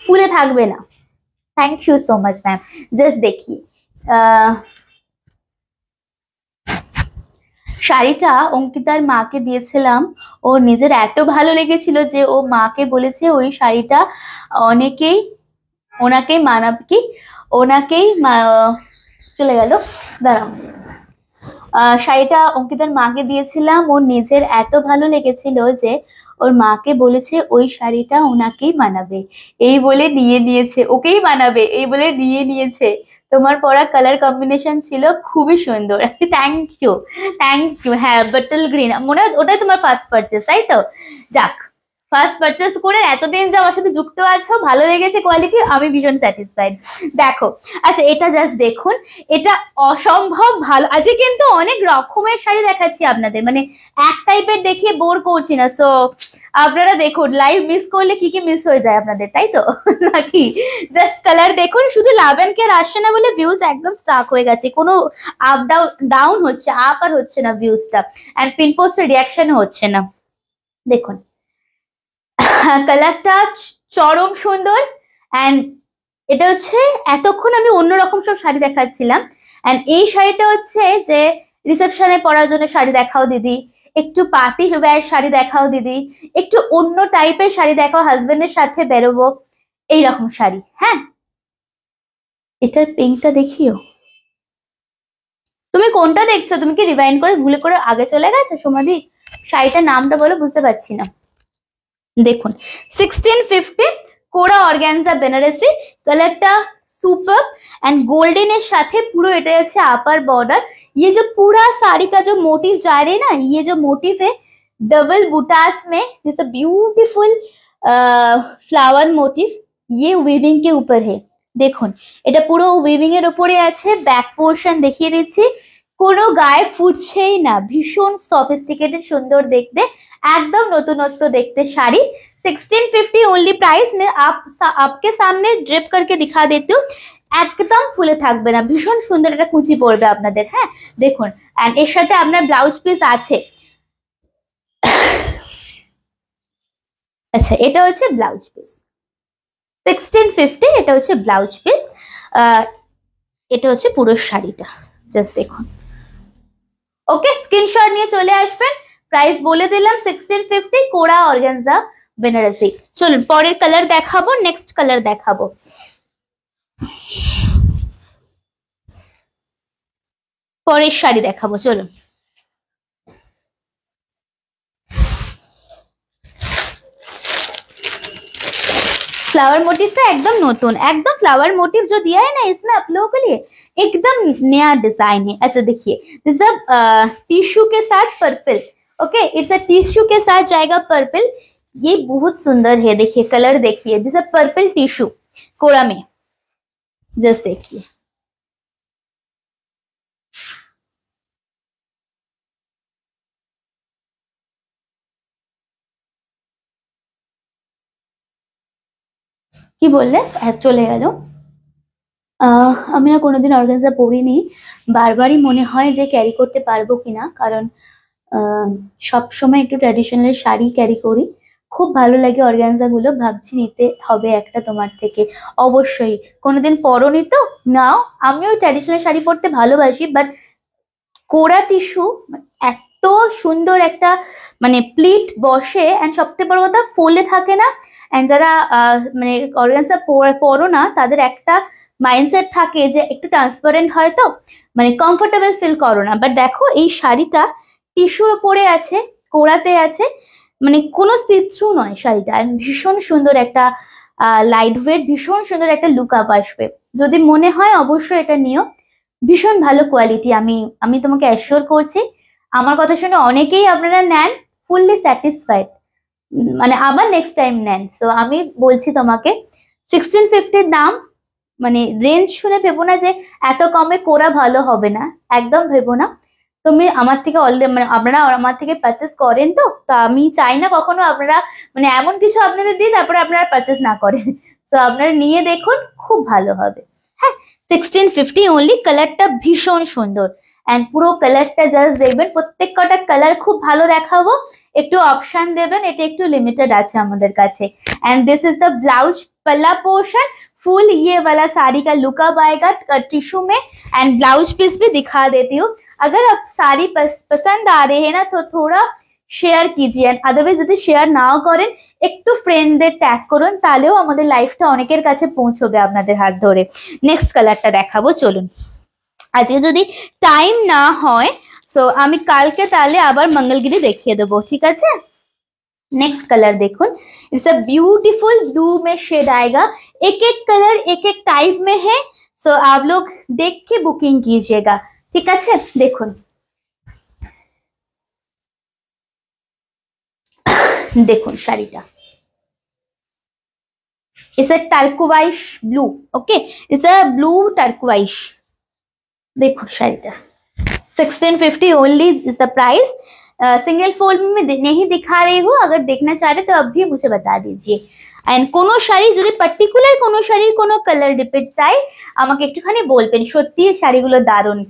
ফুলে থাকবে না। Thank you so much ma'am. Just দেখি শাড়িটা অঙ্কিতার মাকে দিয়েছিলাম, ও নিজের এত ভালো লেগেছিল যে ও মাকে বলেছে ওই শাড়িটা অনেকেই ওনাকেই মানাবে, কি ওনাকেই চলে গেল, দাঁড়াও। শাড়িটা অঙ্কিতার মাকে দিয়েছিলাম, ওর নিজের এত ভালো লেগেছিল যে ওর মাকে বলেছে ওই শাড়িটা ওনাকেই মানাবে, এই বলে নিয়ে নিয়েছে, ওকেই মানাবে এই বলে নিয়ে নিয়েছে। তোমার পরা কালার কম্বিনেশন ছিল খুবই সুন্দর। Thank you, thank you. হ্যাঁ, বাটল গ্রিন মনে হয় ওটাই তোমার ফার্স্ট পারচেস, তাই তো? যাক, ফার্স্ট পারচেস করে এতদিন যে আমার সাথে যুক্ত আছো, ভালো লেগেছে কোয়ালিটি, আমি ভীষণ স্যাটিসফাইড। দেখো, আচ্ছা এটা জাস্ট দেখুন, এটা অসম্ভব ভালো। আজকে কিন্তু অনেক রকমের শাড়ি দেখাচ্ছি আপনাদের, মানে এক টাইপের দেখিয়ে বোর করছি না। সো আপনারা দেখুন, লাইভ মিস করলে কি কি মিস হয়ে যায় আপনাদের, তাই তো নাকি? জাস্ট কালার দেখুন, শুধু লাভ এন্ড কেয়ার আসছে না বলে ভিউজ একদম স্টাক হয়ে গেছে, কোনো আপ ডাউন হচ্ছে, আপ আর হচ্ছে না ভিউজটা, এন্ড পিন পোস্টের রিয়াকশনও হচ্ছে না। দেখুন কালারটা চরম সুন্দর, এন্ড এটা হচ্ছে এতক্ষণ আমি অন্যরকম সব শাড়ি দেখাচ্ছিলাম, এন্ড এই শাড়িটা হচ্ছে যে রিসেপশনে পরার জন্য শাড়ি দেখাও দিদি, একটু পার্টি ওয়্যার শাড়ি দেখাও দিদি, একটু অন্য টাইপের শাড়ি দেখাও, হাজবেন্ডের সাথে বেরোবো এইরকম শাড়ি। হ্যাঁ, এটার পিঙ্কটা দেখিও। তুমি কোনটা দেখছো? তুমি কি রিভাইন্ড করে ভুলে করে আগে চলে গেছো সমাধি? শাড়িটার নামটা বলো, বুঝতে পারছি না। দেখুন 1650 কোড়া অর্গানজা বেনারসি, কালারটা सुपर एंड गोल्डन এর সাথে পুরো এটা আছে আপার বর্ডার। ये जो पूरा साड़ी का जो मोटिव जा रहे हैं ना, ये जो मोटिव है डबल बुटास में, this a beautiful flower motive, ये वीविंग के ऊपर है। দেখুন এটা পুরো উইভিং এর উপরে আছে। ব্যাক পোর্শন দেখিয়ে দিচ্ছি, কোনো গায়ে ফুটছেই না, ভীষণ সফিস্টিকেটেড সুন্দর দেখতে, একদম নতুনত্ব দেখতে শাড়ি। 1650 ओनली प्राइस में आपके सामने ड्रिप करके दिखा देती हूँ, একদম ফুলে থাকবে না, ভীষণ সুন্দর একটা কুচি পড়বে আপনাদের। হ্যাঁ দেখুন, এন্ড এর সাথে আপনার ব্লাউজ পিস আছে। আচ্ছা এটা হচ্ছে ব্লাউজ পিস 1650, এটা হচ্ছে ব্লাউজ পিস, এটা হচ্ছে পুরো শাড়িটা, জাস্ট দেখুন। ওকে, স্ক্রিনশট নিয়ে চলে আসবেন। প্রাইস বলে দিলাম 1650, কোরা অর্গানজা বেনারসি। চলুন পরের কালার দেখাবো, নেক্সট কালার দেখাবো। পরের শাড়ি দেখাবো, চলুন। फ्लावर मोटिव का एकदम नोटून, एकदम फ्लावर मोटिव जो दिया है ना इसमें आप लोगों के लिए एकदम नया डिजाइन है। अच्छा देखिए, दिस टिश्यू के साथ purple, okay it's a tissue के साथ जाएगा पर्पल, ये बहुत सुंदर है। देखिए कलर देखिए, दिस अ पर्पल टिश्यू कोरा में, जस्ट देखिए। কি বললে চলে গেল? আমি না কোনোদিন অর্গানজা পরিনি, বারবারই মনে হয় যে ক্যারি করতে পারবো কিনা, কারণ সব সময় একটু ট্র্যাডিশনাল শাড়ি ক্যারি করি, খুব ভালো লাগে অর্গানজা গুলো, ভাবছি নিতে হবে একটা তোমার থেকে। অবশ্যই কোনোদিন পরনি তো নাও, আমিও ট্র্যাডিশনাল শাড়ি পরতে ভালোবাসি, বাট কোরা টিস্যু এত সুন্দর একটা মানে প্লিট বসে, এন্ড সবথেকে বড় কথা ফোলে থাকে না। এন্ড যারা মানে অর্গানজা পরো না তাদের একটা মাইন্ডসেট থাকে যে একটু ট্রান্সপারেন্ট হয় তো মানে কমফোর্টেবল ফিল করো না, বাট দেখো এই শাড়িটা টিস্যুর উপরে আছে, কোরাতে আছে, মানে কোনো সিথ্রু নয় শাড়িটা, আর ভীষণ সুন্দর একটা লাইট ওয়েট, ভীষণ সুন্দর একটা লুক আপ আসবে। যদি মনে হয় অবশ্যই এটা নিও, ভীষণ ভালো কোয়ালিটি, আমি তোমাকে অ্যাসিওর করছি। আমার কথা শুনে অনেকেই আপনারা নেন, ফুললি স্যাটিসফাইড, মানে আবার নেক্সট টাইম নেন। সো আমি বলছি তোমাকে 1650 দাম, মানে রেঞ্জ শুনে ভেবো না যে এত কমে কোরা ভালো হবে না, একদম ভেবো না। তুমি আমার থেকে অলরেডি মানে আপনারা আমার থেকে পারচেস করেন তো আমি চাই না কখনো আপনারা মানে এমন কিছু আপনাদের দিই তারপরে আপনারা পারচেস না করেন। তো আপনারা নিয়ে দেখুন, খুব ভালো হবে। হ্যাঁ 1650 ওনলি, কালারটা ভীষণ সুন্দর, এন্ড পুরো কালারটা জাস্ট দেখবেন, প্রত্যেক কটা কালার খুব ভালো দেখাবো, একটু অপশন দেবেন, এটা একটু লিমিটেড আছে আমাদের কাছে। And this is the blouse पल्ला पोर्शन, फुल ये वाला साड़ी का लुकअप आएगा टिश्यू में, एंड ब्लाउज पीस भी दिखा देती हूँ। अगर आप साड़ी पसंद आ रहे हैं ना तो थोड़ा शेयर कीजिए, अदरवाइज যদি শেয়ার নাও করেন একটু ফ্রেন্ডদের ট্যাগ করুন, তাহলেও আমাদের লাইফটা অনেকের কাছে পৌঁছবে আপনাদের হাত ধরে। নেক্সট কালারটা দেখাবো, চলুন। আজকে যদি টাইম না হয় সো আমি কালকে তাহলে আবার मंगलगिरी দেখিয়ে দেবো, ঠিক আছে। नेक्स्ट कलर देखो, इट्स अ ब्यूटीफुल ब्लू में शेड आएगा, एक एक कलर एक एक टाइप में है, सो आप लोग देख के बुकिंग कीजिएगा, ठीक है। देखो देखो শাড়িটা, it's a turquoise blue, okay it's a blue turquoise. देखो শাড়িটা 1650 only is the price. Single fold में नहीं दिखा रही हूँ, अगर देखना चाह रहे तो अब भी मुझे बता दीजिए। एंड कोनो শাড়ি যদি পার্টিকুলার কোনো শাড়ির কোনো কালার রিপিট চাই আমাকে একটুখানি বলবেন, সত্যি শাড়িগুলো দারুণ,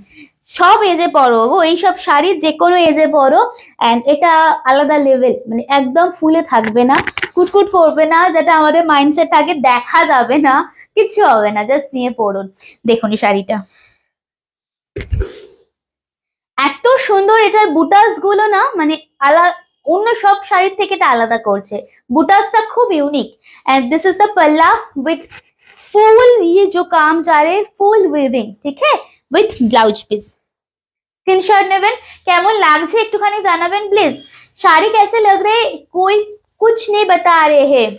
সব এজে পরো গো, এই সব শাড়ি যে কোনো এজে পরো, এন্ড এটা আলাদা লেভেল, মানে একদম ফুলে থাকবে না, কুটকুট করবে না, যেটা আমাদের মাইন্ডসেট থাকে দেখা যাবে না, কিছু হবে না, জাস্ট নিয়ে পড়ুন। দেখুন এই শাড়িটা এত সুন্দর, এটার বুটাস গুলো না মানে আলাদা, অন্য সব শাড়ির থেকে এটা আলাদা করছে, বুটাসটা খুব unique. And this is the पल्ला विथ फुल, ये जो काम जा रहे फुल वीविंग, ठीक है, विथ ब्लाउज पीस। स्क्रीनशॉट नेবেন, কেমন লাগছে একটুখানি জানাবেন প্লিজ। শাড়ি कैसे लग रहे, कोई कुछ नहीं बता रहे हैं।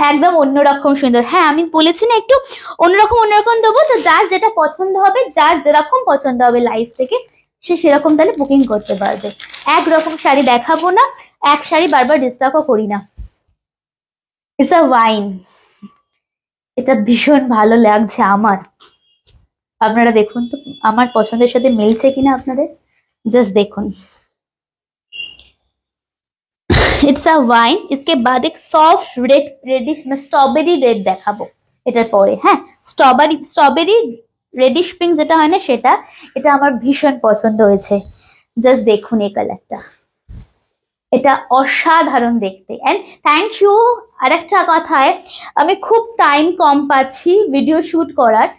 একদম অন্যরকম সুন্দর। হ্যাঁ আমি বলেছি না একটু অন্যরকম অন্যরকম দেবো, তো যার যেটা পছন্দ হবে, যার যেরকম পছন্দ হবে লাইফ থেকে, সে সেরকম তাহলে বুকিং করতে পারবে। একরকম শাড়ি দেখাবো না, এক শাড়ি বারবার ডিস্টার্বও করি না। ইটস আ ওয়াইন, এটা ভীষণ ভালো লাগছে আমার। আপনারা দেখুন তো আমার পছন্দের সাথে মিলছে কিনা আপনাদের, জাস্ট দেখুন। It's a wine. इसके बाद एक सॉफ्ट रेड रेडिश में स्ट्रॉबेरी रेड দেখাবো এটার পরে। হ্যাঁ স্ট্রবেরি রেডিশ পিঙ্ক যেটা হয় না সেটা, এটা আমার ভীষণ পছন্দ হয়েছে। জাস্ট দেখুন এই কালারটা, এটা অসাধারণ দেখতে। And thank you. আরেকটা কথায়, আমি খুব টাইম কম পাচ্ছি ভিডিও শুট করার,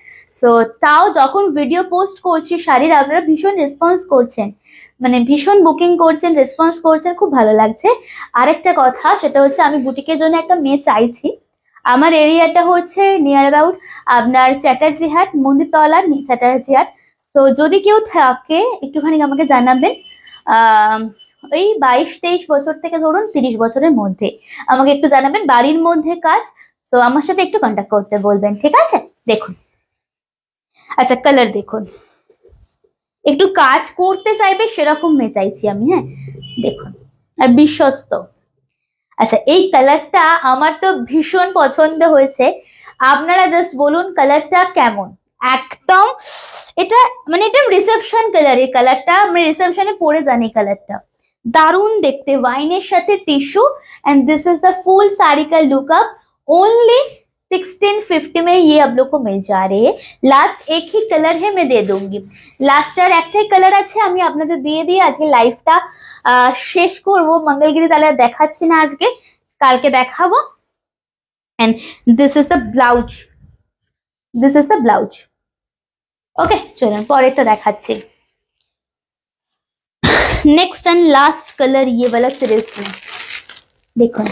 সো তাও যখন ভিডিও পোস্ট করছি শাড়ির, আপনারা ভীষণ রেসপন্স করছেন, মানে ভীষণ বুকিং করছেন, রেসপন্স করছেন, খুব ভালো লাগছে। আরেকটা কথা সেটা হচ্ছে, আমি বুটিকের জন্য একটা মেয়ে চাইছি। আমার এরিয়াটা হচ্ছে নিয়ার অ্যাবাউট আপনার চ্যাটার্জি হাট, মন্দিরতলা চ্যাটার্জি হাট। তো যদি কেউ থাকে একটুখানি আমাকে জানাবেন। ওই 22-23 বছর থেকে ধরুন 30 বছরের মধ্যে আমাকে একটু জানাবেন, বাড়ির মধ্যে কাজ। তো আমার সাথে একটু কন্ট্যাক্ট করতে বলবেন, ঠিক আছে? দেখুন, আচ্ছা কালার দেখুন, একটু কাজ করতে চাইবে সেরকম মেয়ে চাইছি আমি। হ্যাঁ দেখুন, আর বিশ্বস্ত। আচ্ছা এই কালারটা আমার তো ভীষণ পছন্দ হয়েছে। আপনারা জাস্ট বলুন কালারটা কেমন। একদম এটা মানে এটা রিসেপশন কালার, এই কালারটা আমি রিসেপশনে পরে জানি। কালারটা दारुण देखते, वाइনের সাথে tissue. And this is the full sari का लुकअप। ओनली 1650 में ये आप लोग को मिल जा रहे हैं। लास्ट एक ही कलर है, मैं दे दूंगी। लास्ट আর একটাই কালার আছে, আমি আপনাদের দিয়ে দিয়ে আজকে লাইভটা শেষ করব। মঙ্গলগিরি তাহলে দেখাচ্ছি না আজকে, কালকে দেখাবো। And this is the blouse, this is the blouse. Okay চলুন পরেরটা দেখাচ্ছি। नेक्स्ट एंड लास्ट कलर ये वाला सीरीज में देखो।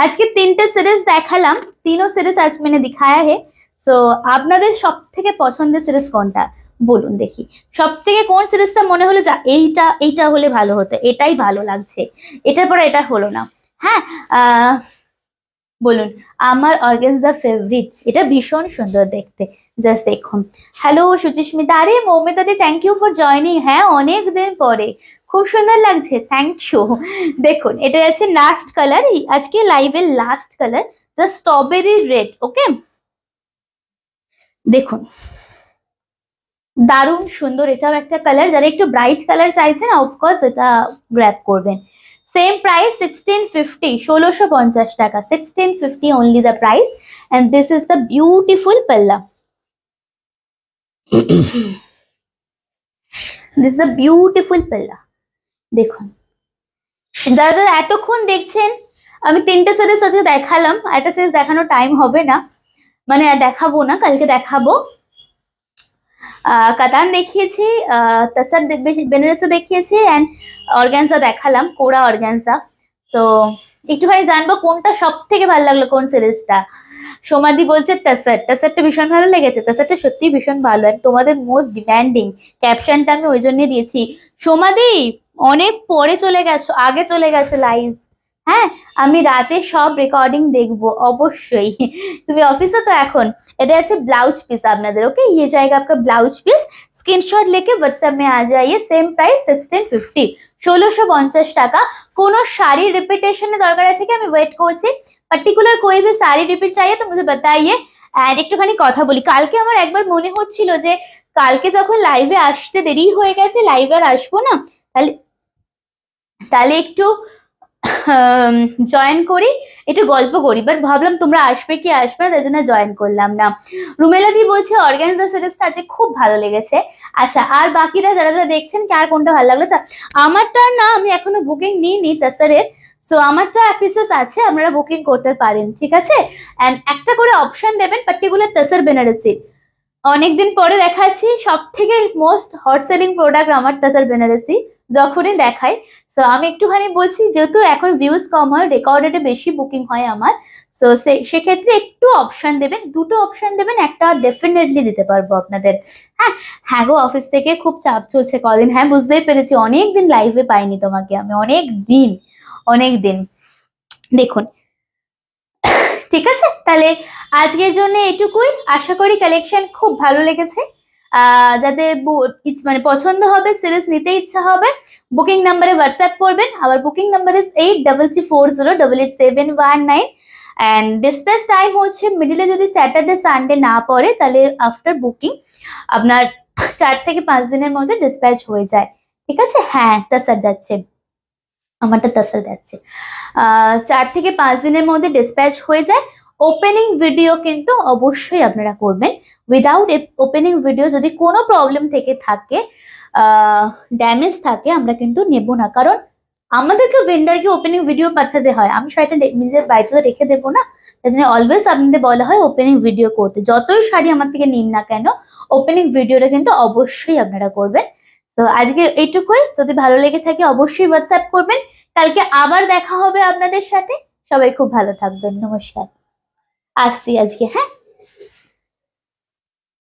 आज के 3टे सीरीज দেখালাম, तीनों सीरीज आज मैंने दिखाया है। सो আপনাদের সবথেকে পছন্দের সিরিজ কোনটা বলুন দেখি। সবথেকে কোন সিরিজটা মনে হলো যা এইটা হলে ভালো হতো, এটাই ভালো লাগছে, এটার পরে এটা হলো না। হ্যাঁ বলুন। আমার অর্গানজা ফেভারিট, এটা ভীষণ সুন্দর দেখতে। জাস্ট দেখুন। হ্যালো সুচিস্মিতা, আরে মৌমিতা দি থ্যাংক ইউ ফর জয়নিং। হ্যাঁ অনেক দিন পরে, খুব সুন্দর লাগছে, থ্যাংক ইউ। দেখুন এটা আছে লাস্ট কালার, আজকে লাইভের last colour, the strawberry red. Okay দেখুন দারুণ সুন্দর, এটাও একটা কালার। যারা একটু ব্রাইট কালার চাইছেন অফকোর্স এটা গ্র্যাব করবেন। সেম প্রাইস 1650, 1650 টাকা, 1650 only the price. And this is the beautiful palla. This is a beautiful palla. দেখুন যারা এতক্ষণ দেখছেন, আমি 3টে সিরিজ আজকে দেখালাম, একটা সিরিজ দেখানোর টাইম হবে না, মানে দেখাবো না, কালকে দেখাবো। কাতান দেখিয়েছি, তাসার বেনারসি দেখিয়েছি, এন্ড অর্গানজা দেখালাম, কোরা অর্গানজা। তো একটুখানি জানবো কোনটা সব থেকে ভালো লাগলো, কোন সিরিজটা। সোমাদি বলছে তাসারটা ভীষণ ভালো লেগেছে, তাসারটা সত্যি ভীষণ ভালো। আর তোমাদের মোস্ট ডিমান্ডিং ক্যাপশনটা আমি ওই জন্য দিয়েছি। সোমাদি অনেক পরে চলে গেছো, আগে চলে গেছো লাইভ। হ্যাঁ আমি রাতে সব রেকর্ডিং দেখবো অবশ্যই। তুমি অফিসে তো এখন। এটা আছে ব্লাউজ পিস আপনাদের। ওকে ये जाएगा आपका ब्लाउज पीस, स्क्रीनशॉट लेके व्हाट्सएप में आ जाइए। सेम प्राइस 1650, 1650 টাকা। কোনো শাড়ি রিপিটেশনের দরকার আছে কি, আমি ওয়েট করছি। পার্টিকুলার कोई भी साड़ी रिपीट चाहिए तो मुझे बताइए। এন্ড একটুখানি কথা বলি, কালকে আমার একবার মনে হচ্ছিল যে কালকে যখন লাইভে আসতে দেরি হয়ে গেছে, লাইভে আর আসবো না, তাহলে একটু জয়েন করি, একটু গল্প করি, বাট ভাবলাম তোমরা আসবে কি আসবে না, তাই জন্য জয়েন করলাম না। রুমেলাদি বলছে অর্গানজা সিরিজটা আজকে খুব ভালো লেগেছে। আচ্ছা আর বাকিরা যারা যারা দেখছেন কার কোনটা ভালো লাগলো। আমারটা না, আমি এখনো বুকিং নিইনি তাসারের, সো আমারটা পিসেস আছে, আপনারা বুকিং করতে পারেন, ঠিক আছে? এন্ড একটা করে অপশন দেবেন পার্টিকুলার তাসার বেনারসি। অনেকদিন পরে দেখাচ্ছি, সব থেকে মোস্ট হট সেলিং প্রোডাক্ট আমার তাসার বেনারসি, যখনই দেখাই। সো আমি একটুখানি বলছি, যেহেতু এখন ভিউজ কম হয়, রেকর্ডেডে বেশি বুকিং হয় আমার, সো সেক্ষেত্রে একটু অপশন দেবেন, দুটো অপশন দেবেন, একটা ডেফিনেটলি দিতে পারবো আপনাদের। হ্যাঁ গো অফিস থেকে খুব চাপ চলছে কদিন। হ্যাঁ বুঝতেই পেরেছি, অনেকদিন লাইভে পাইনি তোমাকে আমি, অনেক দিন। দেখুন ঠিক আছে, তাহলে আজকের জন্য এটুকুই। আশা করি কালেকশন খুব ভালো লেগেছে। যাদের মানে পছন্দ হবে, সিরিজ নিতে ইচ্ছা হবে, বুকিং নাম্বারে হোয়াটসঅ্যাপ করবেন। আবার booking number is 8340888719 and dispatch time হচ্ছে মিডিলে যদি স্যাটারডে সানডে না পড়ে তাহলে আফটার বুকিং আপনার 4 থেকে 5 দিনের মধ্যে ডিসপ্যাচ হয়ে যায়। ঠিক আছে, হ্যাঁ তাসার যাচ্ছে, আমারটা তাসার যাচ্ছে। 4 থেকে 5 দিনের মধ্যে ডিসপ্যাচ হয়ে যায়। ওপেনিং ভিডিও কিন্তু অবশ্যই আপনারা করবেন। উইদাউট ওপেনিং ভিডিও যদি কোনো প্রবলেম থেকে থাকে, ড্যামেজ থাকে, আমরা কিন্তু নেব না, কারণ আমাদেরকে ভেন্ডারকে ওপেনিং ভিডিও পাঠাতে হয়। আমি সেটা নিজের বাড়িতে তো রেখে দেবো না, তাই জন্য অলওয়েজ আপনাদের বলা হয় ওপেনিং ভিডিও করতে। যতই শাড়ি আমার থেকে নিন না কেন, ওপেনিং ভিডিওটা কিন্তু অবশ্যই আপনারা করবেন। তো আজকে এইটুকুই। যদি ভালো লেগে থাকে অবশ্যই হোয়াটসঅ্যাপ করবেন। কালকে আবার দেখা হবে আপনাদের সাথে। সবাই খুব ভালো থাকবেন। নমস্কার, আসছি আজকে, হ্যাঁ।